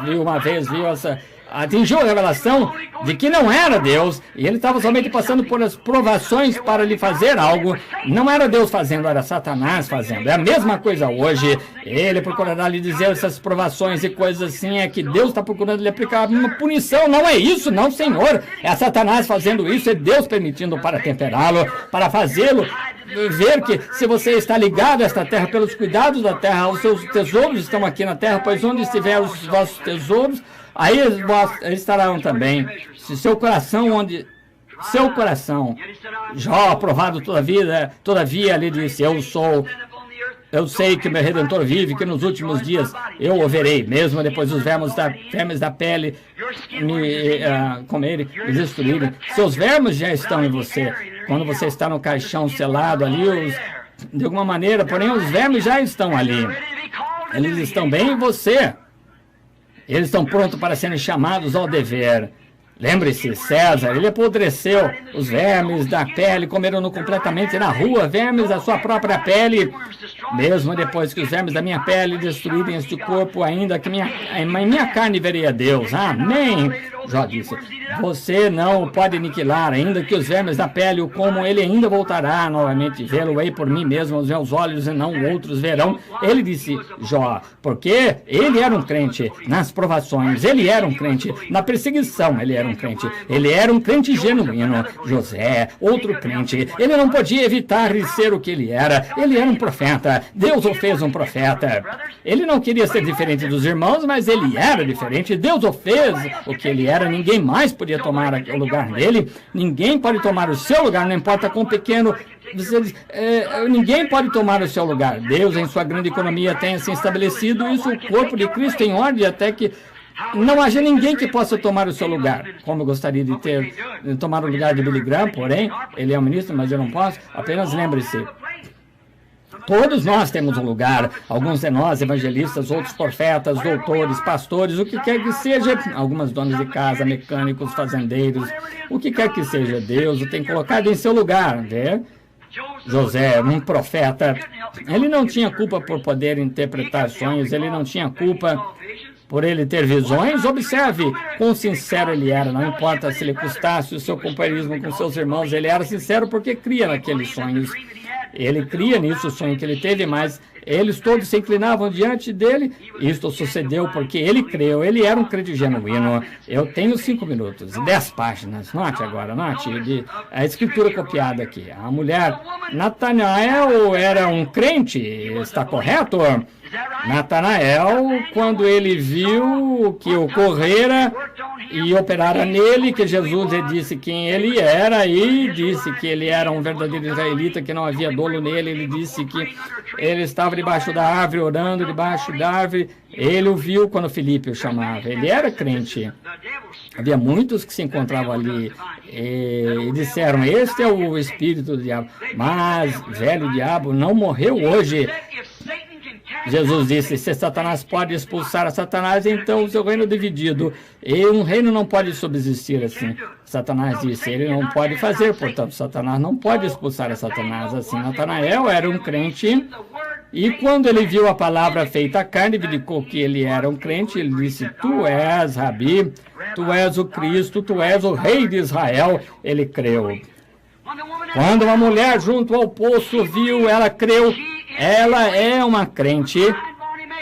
atingiu a revelação de que não era Deus, e ele estava somente passando por as provações para lhe fazer algo, não era Deus fazendo, era Satanás fazendo. É a mesma coisa hoje. Ele procurará lhe dizer essas provações e coisas assim, é que Deus está procurando lhe aplicar uma punição. Não é isso, não, Senhor. É Satanás fazendo isso, é Deus permitindo para temperá-lo, para fazê-lo ver que se você está ligado a esta terra pelos cuidados da terra, os seus tesouros estão aqui na terra, pois onde estiver os vossos tesouros, aí estarão também. Se seu coração, Jó, aprovado todavia, lhe disse, eu sei que meu Redentor vive, que nos últimos dias eu o verei, mesmo depois dos vermes da pele me comerem, me destruírem. Seus vermes já estão em você. Quando você está no caixão selado ali, de alguma maneira, porém os vermes já estão ali. Eles estão bem em você. Eles estão prontos para serem chamados ao dever. Lembre-se, César, ele apodreceu. Os vermes da pele comeram-no completamente na rua, vermes da sua própria pele. Mesmo depois que os vermes da minha pele destruírem este corpo, ainda que em minha carne verei a Deus. Amém. Jó disse, você não pode aniquilar, ainda que os vermes da pele o comam, ele ainda voltará novamente. Vê-lo-ei por mim mesmo, os meus olhos, e não outros verão. Ele disse, Jó, porque ele era um crente nas provações, ele era um crente na perseguição, ele era um crente genuíno. José, outro crente, ele não podia evitar de ser o que ele era um profeta, Deus o fez um profeta. Ele não queria ser diferente dos irmãos, mas ele era diferente, Deus o fez o que ele era. Ninguém mais podia tomar o lugar dele, ninguém pode tomar o seu lugar, não importa quão pequeno. Ninguém pode tomar o seu lugar. Deus, em sua grande economia, tem assim estabelecido isso, o corpo de Cristo em ordem, até que não haja ninguém que possa tomar o seu lugar. Como eu gostaria de tomar o lugar de Billy Graham, porém, ele é um ministro, mas eu não posso. Apenas lembre-se, todos nós temos um lugar, alguns de nós evangelistas, outros profetas, doutores, pastores, o que quer que seja, algumas donas de casa, mecânicos, fazendeiros, o que quer que seja, Deus o tem colocado em seu lugar, né? José, um profeta, ele não tinha culpa por poder interpretar sonhos, ele não tinha culpa por ele ter visões. Observe quão sincero ele era, não importa se lhe custasse o seu companheirismo com seus irmãos, ele era sincero porque cria naqueles sonhos. Ele cria nisso o sonho que ele teve, mas eles todos se inclinavam diante dele. Isto sucedeu porque ele creu, ele era um crente genuíno. Eu tenho 5 minutos, 10 páginas, note agora, note, a escritura copiada aqui. A mulher, Natanael era um crente, está correto? Natanael, quando ele viu que ocorrera e operara nele, que Jesus lhe disse quem ele era e disse que ele era um verdadeiro israelita, que não havia dolo nele, ele disse que ele estava debaixo da árvore, orando debaixo da árvore, ele o viu quando Filipe o chamava, ele era crente. Havia muitos que se encontravam ali e disseram, este é o espírito do diabo, mas velho diabo não morreu hoje. Jesus disse, se Satanás pode expulsar a Satanás, então o seu reino é dividido. E um reino não pode subsistir assim. Satanás disse, ele não pode fazer, portanto, Satanás não pode expulsar a Satanás assim. Natanael era um crente, e quando ele viu a palavra feita carne, verificou que ele era um crente, ele disse, tu és Rabi, tu és o Cristo, tu és o Rei de Israel. Ele creu. Quando uma mulher junto ao poço viu, ela creu. Ela é uma crente.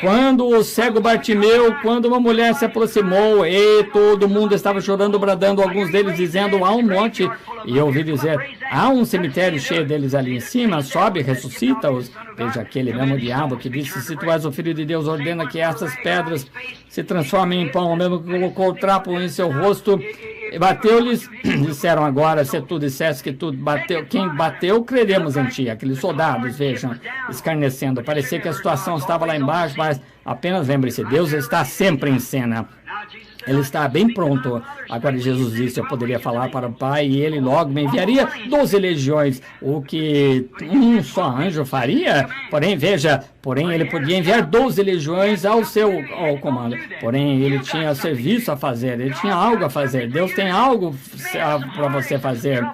Quando o cego Bartimeu, quando uma mulher se aproximou e todo mundo estava chorando, bradando, alguns deles dizendo, há um monte, e eu ouvi dizer, há um cemitério cheio deles ali em cima, sobe, ressuscita-os. Veja aquele mesmo diabo que disse, se tu és o Filho de Deus, ordena que essas pedras se transformem em pão, mesmo que colocou o trapo em seu rosto. Bateu-lhes, disseram agora, se tu dissesse que tu bateu, quem bateu, creremos em ti. Aqueles soldados, vejam, escarnecendo. Parecia que a situação estava lá embaixo, mas apenas lembre-se, Deus está sempre em cena. Ele está bem pronto. Agora Jesus disse, eu poderia falar para o Pai e ele logo me enviaria 12 legiões, o que um só anjo faria. Porém, veja, ele podia enviar 12 legiões ao comando. Porém, ele tinha serviço a fazer, ele tinha algo a fazer. Deus tem algo para você fazer.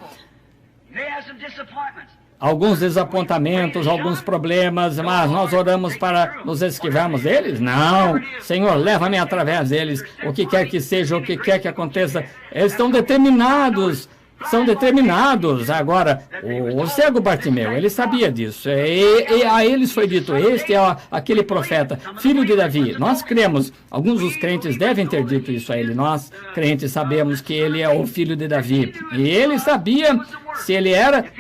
Alguns desapontamentos, alguns problemas, mas nós oramos para nos esquivarmos deles? Não. Senhor, leva-me através deles. O que quer que seja, o que quer que aconteça, eles estão determinados. São determinados. Agora, o cego Bartimeu, ele sabia disso. E a eles foi dito, este é aquele profeta, filho de Davi. Nós cremos, alguns dos crentes devem ter dito isso a ele. Nós, crentes, sabemos que ele é o filho de Davi. E ele sabia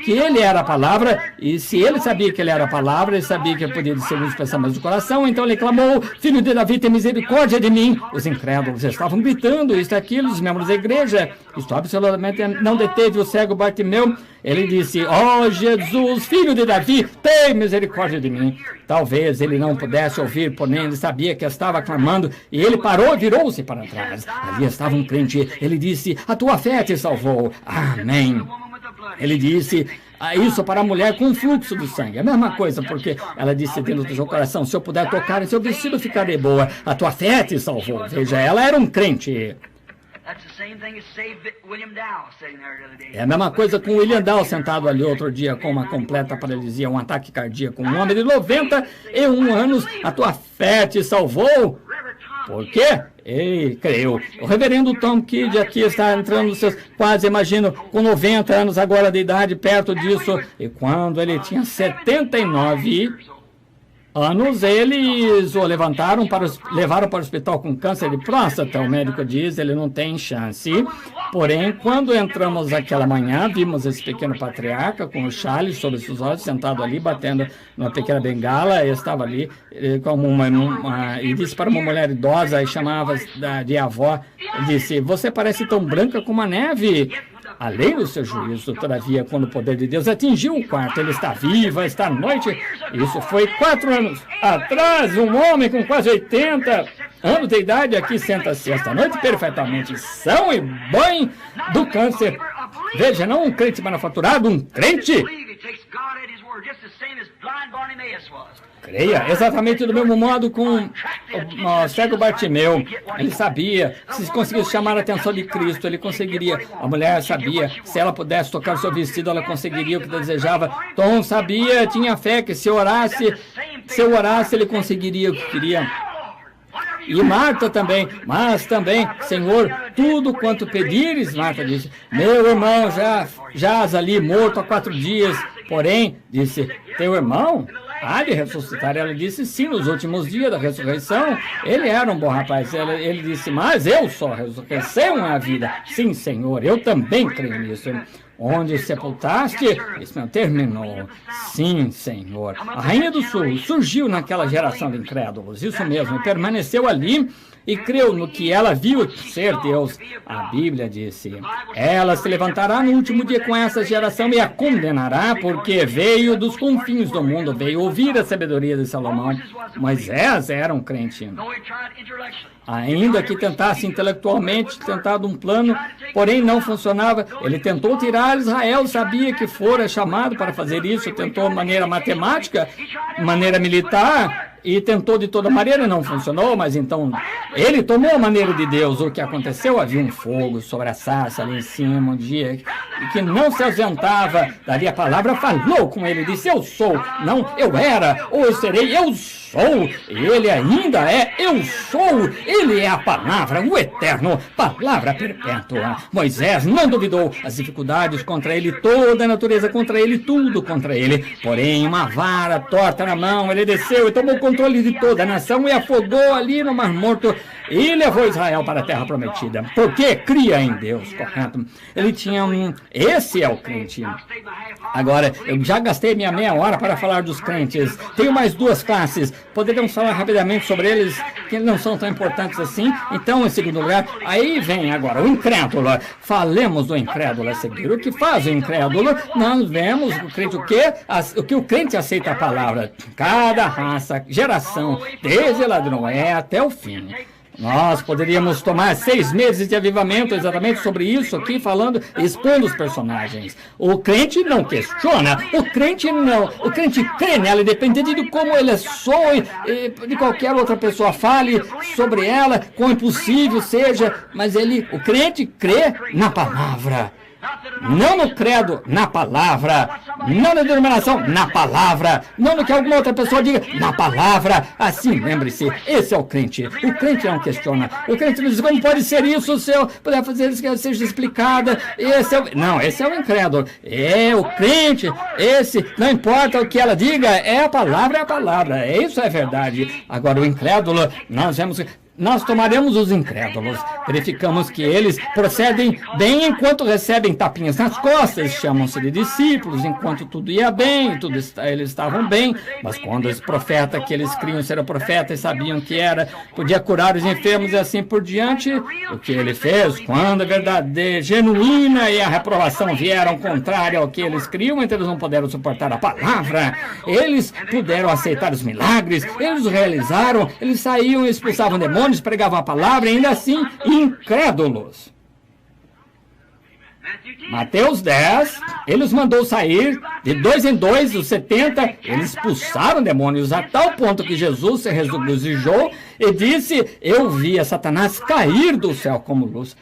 que ele era a palavra, e se ele sabia que ele era a palavra, ele sabia que ele podia discernir os pensamentos do coração, então ele clamou, filho de Davi, tem misericórdia de mim. Os incrédulos estavam gritando, isso e aquilo, os membros da igreja. Isto absolutamente não deteve o cego Bartimeu. Ele disse, ó Jesus, filho de Davi, tem misericórdia de mim. Talvez ele não pudesse ouvir, porém ele sabia que estava clamando, e ele parou e virou-se para trás. Ali estava um crente, ele disse, a tua fé te salvou. Amém. Ele disse isso para a mulher com fluxo do sangue. A mesma coisa, porque ela disse dentro do seu coração, se eu puder tocar em seu vestido, ficarei boa. A tua fé te salvou. Veja, ela era um crente. É a mesma coisa com William Dow sentado ali outro dia com uma completa paralisia, um ataque cardíaco. Um homem de 91 anos, a tua fé te salvou. Por quê? Ele creu. O reverendo Tom Kidd aqui está entrando nos seus, quase imagino, com 90 anos agora de idade, perto disso. E quando ele tinha 79 anos, eles o levaram para o hospital com câncer de próstata. O médico diz, ele não tem chance. Porém, quando entramos aquela manhã, vimos esse pequeno patriarca com o chale sobre seus olhos, sentado ali, batendo numa pequena bengala. Ele estava ali como e disse para uma mulher idosa, e chamava de avó, disse, você parece tão branca como a neve. Além do seu juízo, todavia, quando o poder de Deus atingiu o quarto, ele está viva, está à noite. Isso foi 4 anos atrás. Um homem com quase 80 anos de idade aqui senta-se esta noite perfeitamente são e bem do câncer. Veja, não um crente manufaturado, um crente. Creia, exatamente do mesmo modo com o cego Bartimeu. Ele sabia, se conseguisse chamar a atenção de Cristo, ele conseguiria. A mulher sabia, se ela pudesse tocar o seu vestido, ela conseguiria o que desejava. Tom sabia, tinha fé que se orasse, ele conseguiria o que queria. E Marta também, mas também, Senhor, tudo quanto pedires, Marta disse, meu irmão já jaz ali morto há 4 dias. Porém, disse, teu irmão? há de ressuscitar. Ela disse, sim, nos últimos dias da ressurreição, ele era um bom rapaz. Ele disse, mas eu sou a ressurreição e a vida. Sim, Senhor, eu também creio nisso. Onde sepultaste, isso não terminou. Sim, Senhor. A Rainha do Sul surgiu naquela geração de incrédulos, isso mesmo, e permaneceu ali e creu no que ela viu ser Deus. A Bíblia disse, ela se levantará no último dia com essa geração e a condenará, porque veio dos confins do mundo, veio ouvir a sabedoria de Salomão. Moisés era um crente. Ainda que tentasse intelectualmente, tentado um plano, porém não funcionava. Ele tentou tirar Israel, sabia que fora chamado para fazer isso, tentou de maneira matemática, maneira militar, e tentou de toda maneira, não funcionou, mas então ele tomou a maneira de Deus. O que aconteceu? Havia um fogo sobre a sarça ali em cima, um dia, que não se ausentava. Dali a palavra falou com ele, disse, eu sou, não, eu era, ou eu serei, eu sou. Ele ainda é, eu sou. Ele é a palavra, o eterno, palavra perpétua. Moisés não duvidou, as dificuldades contra ele, toda a natureza contra ele, tudo contra ele. Porém, uma vara torta na mão, ele desceu e tomou o controle de toda a nação e afogou ali no Mar Morto e levou Israel para a terra prometida. Porque cria em Deus, correto? Ele tinha esse é o crente. Agora, eu já gastei minha meia hora para falar dos crentes. Tenho mais duas classes. Poderíamos falar rapidamente sobre eles, que não são tão importantes assim. Então, em segundo lugar, aí vem agora o incrédulo. Falemos do incrédulo a seguir. O que faz o incrédulo? Nós vemos o crente o que o crente aceita a palavra. Cada raça, geração, desde lá de Noé até o fim. Nós poderíamos tomar 6 meses de avivamento exatamente sobre isso aqui, falando, expondo os personagens. O crente não questiona, o crente crê nela, independente de como ele soe, de qualquer outra pessoa fale sobre ela, quão impossível seja, mas o crente crê na palavra. Não no credo, na palavra. Não na denominação, na palavra. Não no que alguma outra pessoa diga, na palavra. Assim, lembre-se, esse é o crente. O crente não questiona. O crente não diz, como pode ser isso, se eu puder fazer isso que seja explicada. Não, esse é o incrédulo. É o crente, esse, não importa o que ela diga, é a palavra. Isso é verdade. Agora, o incrédulo, nós tomaremos os incrédulos, verificamos que eles procedem bem enquanto recebem tapinhas nas costas, chamam-se de discípulos, enquanto tudo ia bem, eles estavam bem, mas quando esse profeta que eles criam ser o profeta e sabiam que podia curar os enfermos e assim por diante, o que ele fez, quando a verdade genuína e a reprovação vieram contrária ao que eles criam, então eles não puderam suportar a palavra, eles puderam aceitar os milagres, eles o realizaram, eles saíam e expulsavam demônios, pregavam a palavra, ainda assim, incrédulos. Mateus 10, ele os mandou sair de 2 em 2, os 70, eles expulsaram demônios a tal ponto que Jesus se regozijou e disse, eu vi a Satanás cair do céu como luz.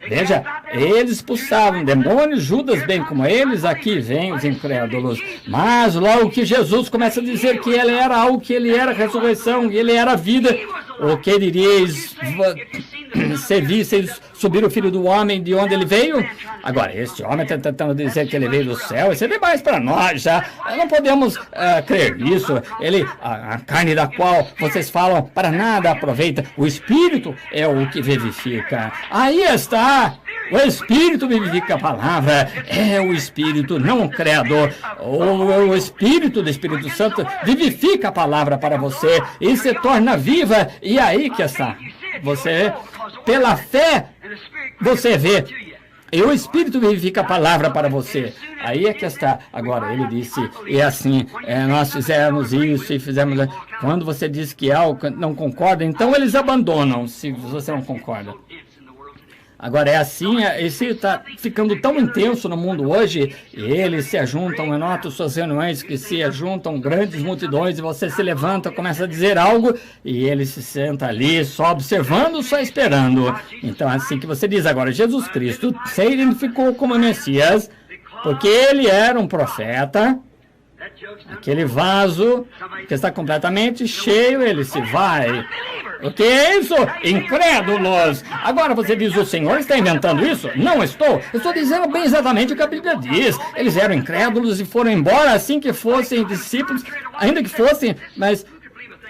Veja, eles expulsavam demônios, Judas bem como eles, aqui vem os incrédulos. Mas logo que Jesus começa a dizer que ele era algo, que ele era a ressurreição, que ele era a vida, o que diríeis se visseis subir o Filho do Homem de onde ele veio? Agora, este homem está tentando dizer que ele veio do céu, isso é demais para nós já. Não podemos crer nisso. A carne da qual vocês falam, para nada aproveita. O Espírito é o que vivifica. Aí está. O Espírito vivifica a palavra. É o Espírito, não o credo. O Espírito do Espírito Santo vivifica a palavra para você e se torna viva. E aí que está. Você, pela fé, você vê. E o Espírito vivifica a palavra para você. Aí é que está. Agora, ele disse, e assim, nós fizemos isso e fizemos... Quando você diz que algo não concorda, então eles abandonam, se você não concorda. Agora é assim, isso está ficando tão intenso no mundo hoje, e eles se ajuntam, eu noto suas reuniões que se ajuntam grandes multidões, e você se levanta, começa a dizer algo, e ele se senta ali, só observando, só esperando. Então é assim que você diz agora, Jesus Cristo se identificou como Messias, porque ele era um profeta, aquele vaso que está completamente cheio, ele se vai. O que é isso? Incrédulos. Agora você diz, o Senhor está inventando isso? Não estou. Eu estou dizendo bem exatamente o que a Bíblia diz. Eles eram incrédulos e foram embora assim que fossem discípulos, ainda que fossem, mas...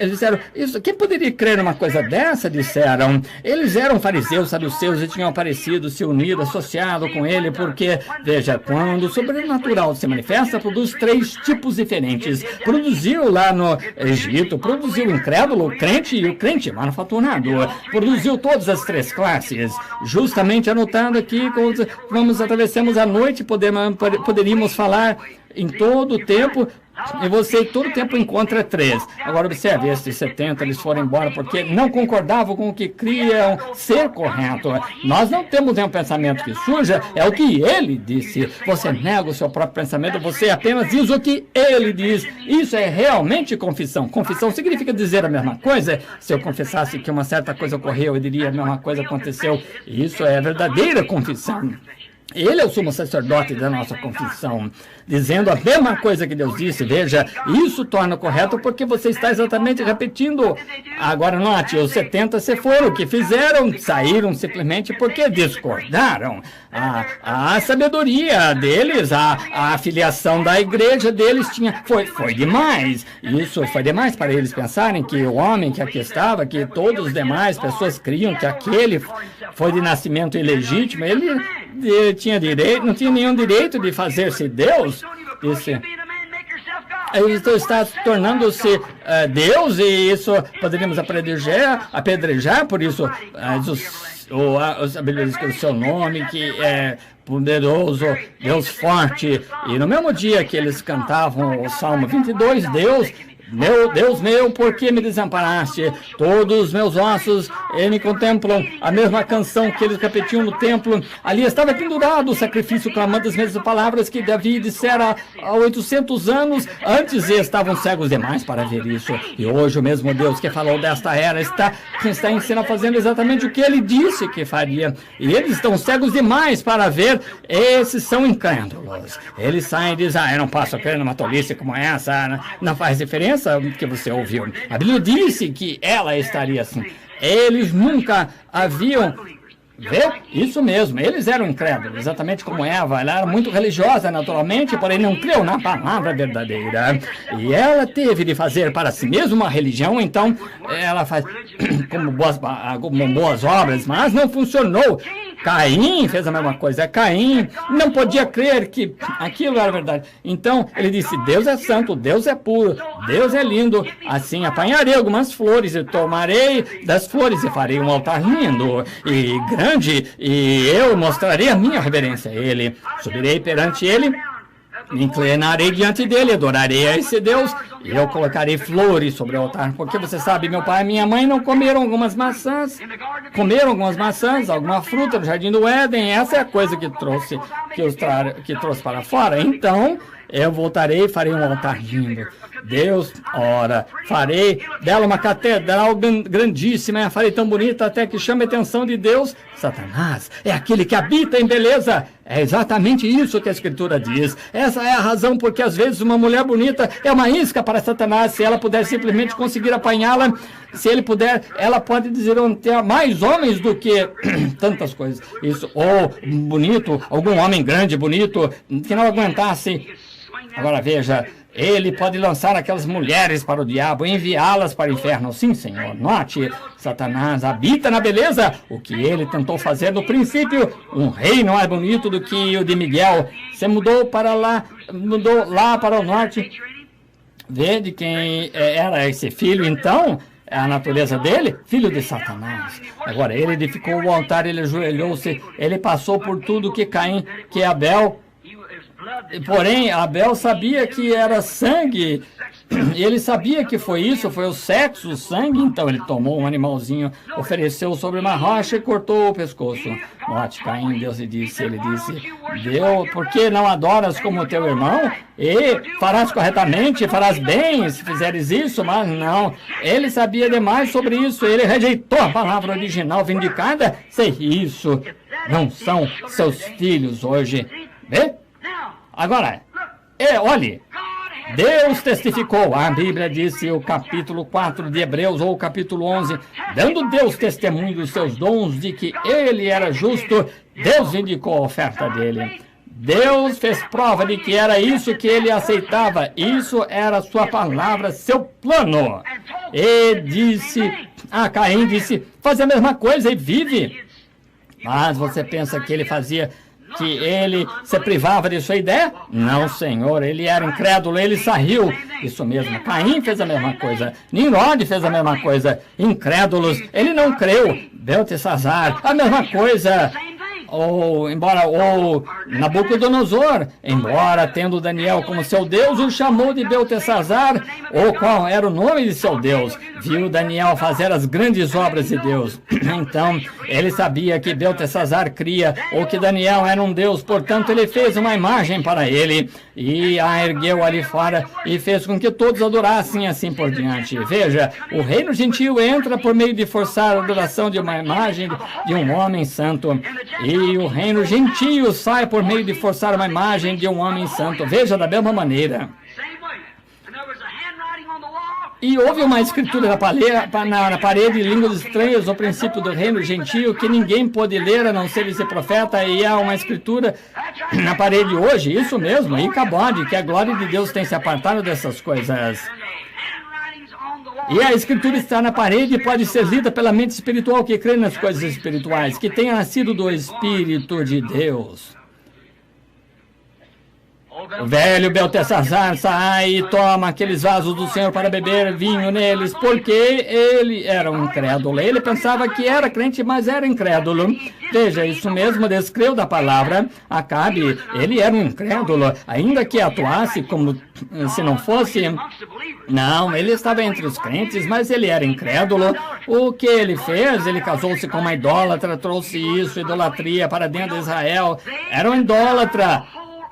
Eles disseram, isso, quem poderia crer numa coisa dessa? Disseram. Eles eram fariseus, saduceus e tinham aparecido, se unido, associado com ele, porque, veja, quando o sobrenatural se manifesta, produz 3 tipos diferentes. Produziu lá no Egito, produziu o incrédulo, o crente e o crente manufaturado. Produziu todas as 3 classes. Justamente anotado aqui, quando atravessamos a noite, poderíamos falar em todo o tempo. E você todo tempo encontra 3. Agora observe, esses 70, eles foram embora porque não concordavam com o que criam ser correto. Nós não temos nenhum pensamento que suja, é o que ele disse. Você nega o seu próprio pensamento, você apenas diz o que ele diz. Isso é realmente confissão. Confissão significa dizer a mesma coisa. Se eu confessasse que uma certa coisa ocorreu, eu diria a mesma coisa aconteceu. Isso é verdadeira confissão. Ele é o sumo sacerdote da nossa confissão, dizendo a mesma coisa que Deus disse. Veja, isso torna correto porque você está exatamente repetindo. Agora note, os 70 se foram, o que fizeram? Saíram simplesmente porque discordaram. A sabedoria deles, a filiação da igreja deles foi demais. Isso foi demais para eles pensarem que o homem que aqui estava, que todas as demais pessoas criam que aquele foi de nascimento ilegítimo, ele tinha direito, não tinha nenhum direito de fazer-se Deus. Ele está tornando-se Deus, e isso poderíamos apedrejar, por isso a Bíblia diz que o seu nome, que é poderoso, Deus forte. E no mesmo dia que eles cantavam o Salmo 22, Deus meu, por que me desamparaste? Todos os meus ossos me contemplam. A mesma canção que eles repetiam no templo. Ali estava pendurado o sacrifício, clamando as mesmas palavras que Davi dissera há 800 anos antes, e estavam cegos demais para ver isso. E hoje o mesmo Deus que falou desta era está em cena fazendo exatamente o que ele disse que faria. E eles estão cegos demais para ver. Esses são incrédulos. Eles saem e dizem, eu não posso crer numa tolice como essa, não faz diferença que você ouviu. A Bíblia disse que ela estaria assim. Eles nunca haviam... Vê? Isso mesmo, eles eram incrédulos, exatamente como Eva. Ela era muito religiosa, naturalmente, porém não creu na palavra verdadeira. E ela teve de fazer para si mesma uma religião, então ela faz como boas obras, mas não funcionou. Caim fez a mesma coisa. Caim não podia crer que aquilo era verdade. Então ele disse, Deus é santo, Deus é puro, Deus é lindo. Assim apanharei algumas flores e tomarei das flores e farei um altar lindo e grande, e eu mostrarei a minha reverência a ele. Subirei perante ele, me inclinarei diante dele, adorarei a esse Deus, e eu colocarei flores sobre o altar. Porque você sabe, meu pai e minha mãe não comeram algumas maçãs, alguma fruta no jardim do Éden. Essa é a coisa que trouxe para fora. Então eu voltarei e farei um altar lindo. Deus, ora, farei dela uma catedral grandíssima, farei tão bonita até que chame a atenção de Deus. Satanás é aquele que habita em beleza. É exatamente isso que a Escritura diz. Essa é a razão porque às vezes uma mulher bonita é uma isca para Satanás. Se ela puder simplesmente conseguir apanhá-la, se ele puder, ela pode ter mais homens do que tantas coisas. Isso, ou bonito, algum homem grande, bonito, que não aguentasse. Agora veja, ele pode lançar aquelas mulheres para o diabo, enviá-las para o inferno. Sim, Senhor. Note, Satanás habita na beleza. O que ele tentou fazer no princípio, um reino mais bonito do que o de Miguel. Você mudou lá para o norte. Vê de quem era esse filho, então, a natureza dele, filho de Satanás. Agora, ele edificou o altar, ele ajoelhou-se, ele passou por tudo que Caim, que Abel... Porém, Abel sabia que era sangue, e ele sabia que foi isso, foi o sexo, o sangue. Então ele tomou um animalzinho, ofereceu sobre uma rocha e cortou o pescoço. Note, Caim, ele disse, Deus, por que não adoras como teu irmão? E farás corretamente, farás bem se fizeres isso, mas não. Ele sabia demais sobre isso, ele rejeitou a palavra original vindicada. Sei isso, não são seus filhos hoje. Vê? Agora, olhe, Deus testificou, a Bíblia disse, o capítulo 4 de Hebreus, ou o capítulo 11, dando Deus testemunho dos seus dons, de que ele era justo, Deus indicou a oferta dele. Deus fez prova de que era isso que ele aceitava, isso era sua palavra, seu plano. E disse, a Caim disse, faz a mesma coisa e vive. Mas você pensa que ele fazia, que ele se privava de sua ideia? Não, Senhor, ele era incrédulo, ele saiu. Isso mesmo, Caim fez a mesma coisa, Nimrod fez a mesma coisa, incrédulos, ele não creu. Beltesazar, a mesma coisa. Ou Nabucodonosor, embora tendo Daniel como seu Deus, o chamou de Beltesazar, ou qual era o nome de seu Deus. Viu Daniel fazer as grandes obras de Deus. Então, ele sabia que Beltesazar cria, ou que Daniel era um Deus, portanto, ele fez uma imagem para ele, e a ergueu ali fora, e fez com que todos adorassem assim por diante. Veja, o reino gentil entra por meio de forçar a adoração de uma imagem de um homem santo, e o reino gentio sai por meio de forçar uma imagem de um homem santo. Veja, da mesma maneira. E houve uma escritura na parede, línguas estranhas, no princípio do reino gentio, que ninguém pôde ler a não ser esse profeta, e há uma escritura na parede hoje, isso mesmo, e Cabode, que a glória de Deus tem se apartado dessas coisas. E a escritura está na parede e pode ser lida pela mente espiritual que crê nas coisas espirituais, que tenha nascido do Espírito de Deus. O velho Beltesazar sai e toma aqueles vasos do Senhor para beber vinho neles, porque ele era um incrédulo. Ele pensava que era crente, mas era incrédulo. Veja, isso mesmo descreveu da palavra. Acabe, ele era um incrédulo, ainda que atuasse como se não fosse. Não, ele estava entre os crentes, mas ele era incrédulo. O que ele fez? Ele casou-se com uma idólatra, trouxe isso, idolatria, para dentro de Israel. Era um idólatra.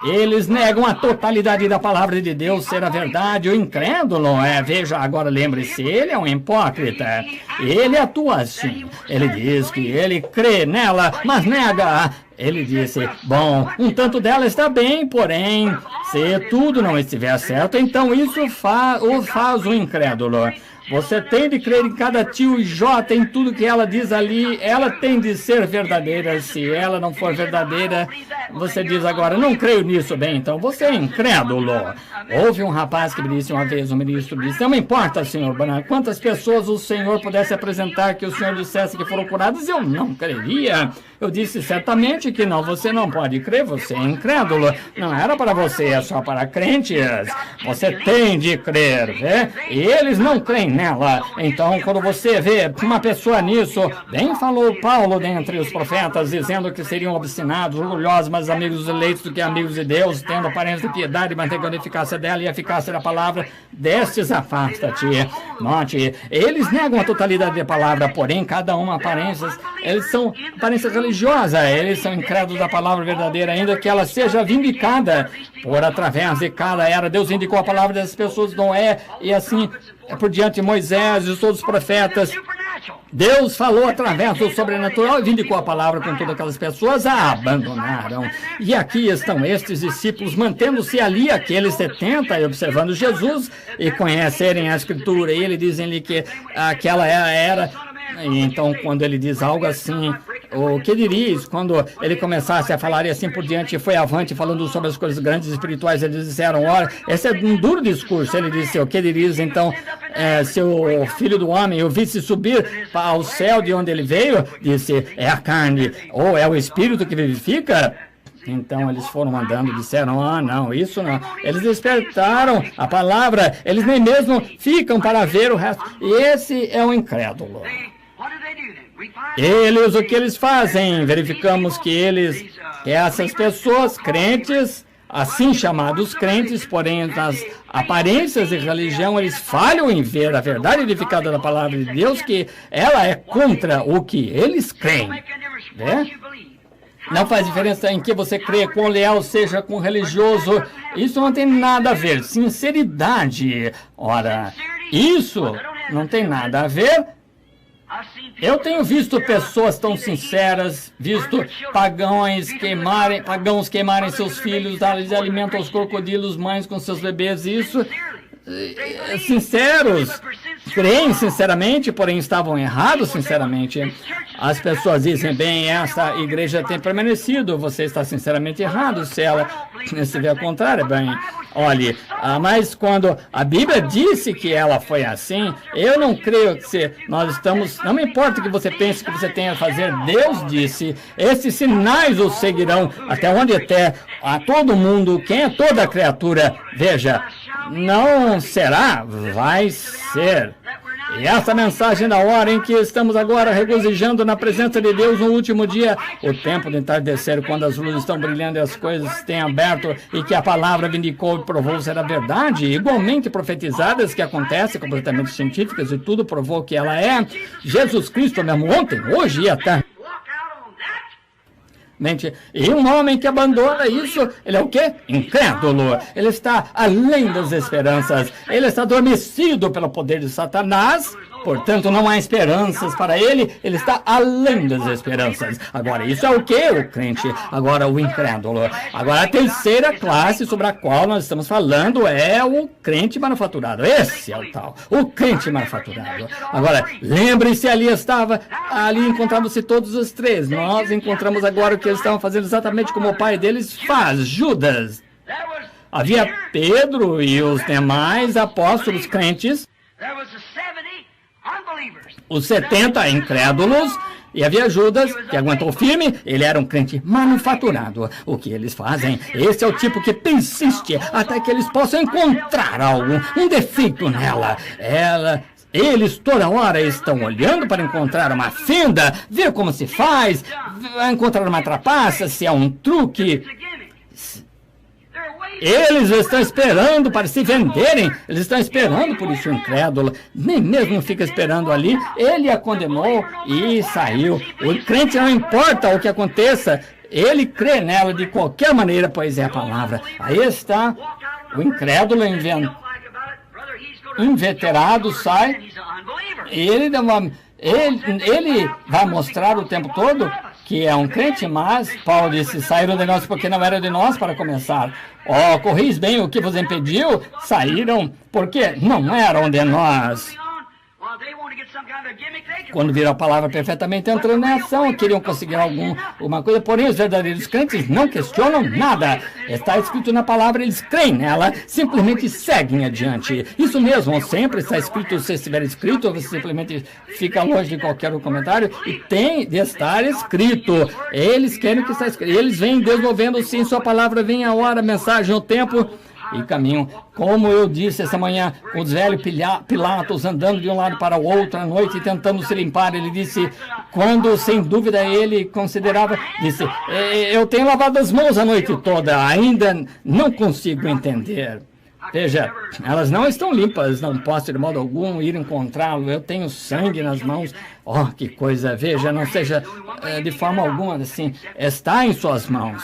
Eles negam a totalidade da palavra de Deus ser a verdade. O incrédulo, veja, agora lembre-se, ele é um hipócrita. Ele atua assim. Ele diz que ele crê nela, mas nega. Ele disse, bom, um tanto dela está bem, porém, se tudo não estiver certo, então isso o faz o incrédulo. Você tem de crer em cada tio e jota em tudo que ela diz ali. Ela tem de ser verdadeira. Se ela não for verdadeira, você diz agora, não creio nisso. Bem, então você é incrédulo. Houve um rapaz que me disse uma vez, um ministro disse, não me importa, senhor Branham, quantas pessoas o senhor pudesse apresentar que o senhor dissesse que foram curadas, eu não creria. Eu disse certamente que não, você não pode crer, você é incrédulo. Não era para você, é só para crentes. Você tem de crer, vê? E eles não creem nela. Então, quando você vê uma pessoa nisso, bem falou Paulo dentre os profetas, dizendo que seriam obstinados, orgulhosos, mas amigos eleitos do que amigos de Deus, tendo aparência de piedade, mas negando a eficácia dela e a eficácia da palavra, destes afasta-te. Note, eles negam a totalidade da palavra, porém, cada uma aparências, eles são aparências religiosas, eles são incrédulos da palavra verdadeira, ainda que ela seja vindicada por através de cada era. Deus indicou a palavra das pessoas, Noé, e assim por diante Moisés e todos os profetas. Deus falou através do sobrenatural e vindicou a palavra com todas aquelas pessoas, a abandonaram. E aqui estão estes discípulos, mantendo-se ali, aqueles 70, e observando Jesus, e conhecerem a Escritura, e ele dizem-lhe que aquela era. E então, quando ele diz algo assim, o que dirias? Quando ele começasse a falar e assim por diante, foi avante falando sobre as coisas grandes espirituais, eles disseram, ora, esse é um duro discurso. Ele disse, o que dirias? Então, se o filho do homem o visse subir ao céu de onde ele veio, disse, é a carne, ou é o espírito que vivifica? Então eles foram andando, disseram, não, isso não. Eles despertaram a palavra, eles nem mesmo ficam para ver o resto. E esse é o incrédulo. Eles, o que eles fazem? Verificamos que essas pessoas crentes, assim chamados crentes, porém nas aparências de religião, eles falham em ver a verdade edificada da palavra de Deus, que ela é contra o que eles creem. Né? Não faz diferença em que você crê, quão leal seja com religioso, isso não tem nada a ver. Sinceridade, ora, isso não tem nada a ver Eu tenho visto pessoas tão sinceras, visto pagãos queimarem seus filhos, darem alimento aos crocodilos, mães com seus bebês, isso, sinceros, creem sinceramente, porém estavam errados sinceramente. As pessoas dizem, bem, essa igreja tem permanecido, você está sinceramente errado, se ela se vê ao contrário, bem, olhe, mas quando a Bíblia disse que ela foi assim, eu não creio que nós estamos, não me importa que você pense que você tenha a fazer, Deus disse, esses sinais o seguirão até onde a todo mundo, quem é toda a criatura, veja, não será, vai ser. E essa mensagem da hora em que estamos agora regozijando na presença de Deus no último dia, o tempo de entardecer, quando as luzes estão brilhando e as coisas têm aberto, e que a palavra vindicou e provou ser a verdade, igualmente profetizadas, que acontecem, completamente científicas, e tudo provou que ela é Jesus Cristo mesmo, ontem, hoje e até. E um homem que abandona isso, ele é o quê? Incrédulo. Ele está além das esperanças. Ele está adormecido pelo poder de Satanás. Portanto, não há esperanças para ele. Ele está além das esperanças. Agora, isso é o quê? O crente. Agora, o incrédulo. Agora, a terceira classe sobre a qual nós estamos falando é o crente manufaturado. Esse é o tal. O crente manufaturado. Agora, lembre-se, ali encontravam-se todos os três. Nós encontramos agora o que eles estavam fazendo exatamente como o pai deles faz. Judas. Havia Pedro e os demais apóstolos crentes. Os 70 incrédulos, e havia Judas, que aguentou firme, ele era um crente manufaturado. O que eles fazem? Esse é o tipo que persiste até que eles possam encontrar algo, um defeito nela. Eles toda hora estão olhando para encontrar uma fenda, ver como se faz, encontrar uma trapaça, se é um truque. Eles estão esperando para se venderem. Eles estão esperando por isso, incrédulo. Nem mesmo fica esperando ali. Ele a condenou e saiu. O crente não importa o que aconteça. Ele crê nela de qualquer maneira, pois é a palavra. Aí está o incrédulo inveterado, sai. Ele vai mostrar o tempo todo que é um crente, mas Paulo disse, saíram de nós porque não era de nós para começar. Corris bem o que vos impediu, saíram porque não eram de nós. Quando viram a palavra perfeitamente entrando em ação, queriam conseguir alguma coisa, porém os verdadeiros crentes não questionam nada. Está escrito na palavra, eles creem nela, simplesmente seguem adiante. Isso mesmo, sempre está escrito, se estiver escrito, você simplesmente fica longe de qualquer comentário, e tem de estar escrito. Eles querem que está escrito, eles vêm desenvolvendo-se em sua palavra, vem a hora, a mensagem, o tempo, e caminham. Como eu disse essa manhã, com os velhos Pilatos andando de um lado para o outro à noite, tentando se limpar, ele disse, quando sem dúvida ele considerava, disse, eu tenho lavado as mãos a noite toda, ainda não consigo entender. Veja, elas não estão limpas, não posso de modo algum ir encontrá-lo, eu tenho sangue nas mãos. Que coisa, veja, não seja de forma alguma assim, está em suas mãos.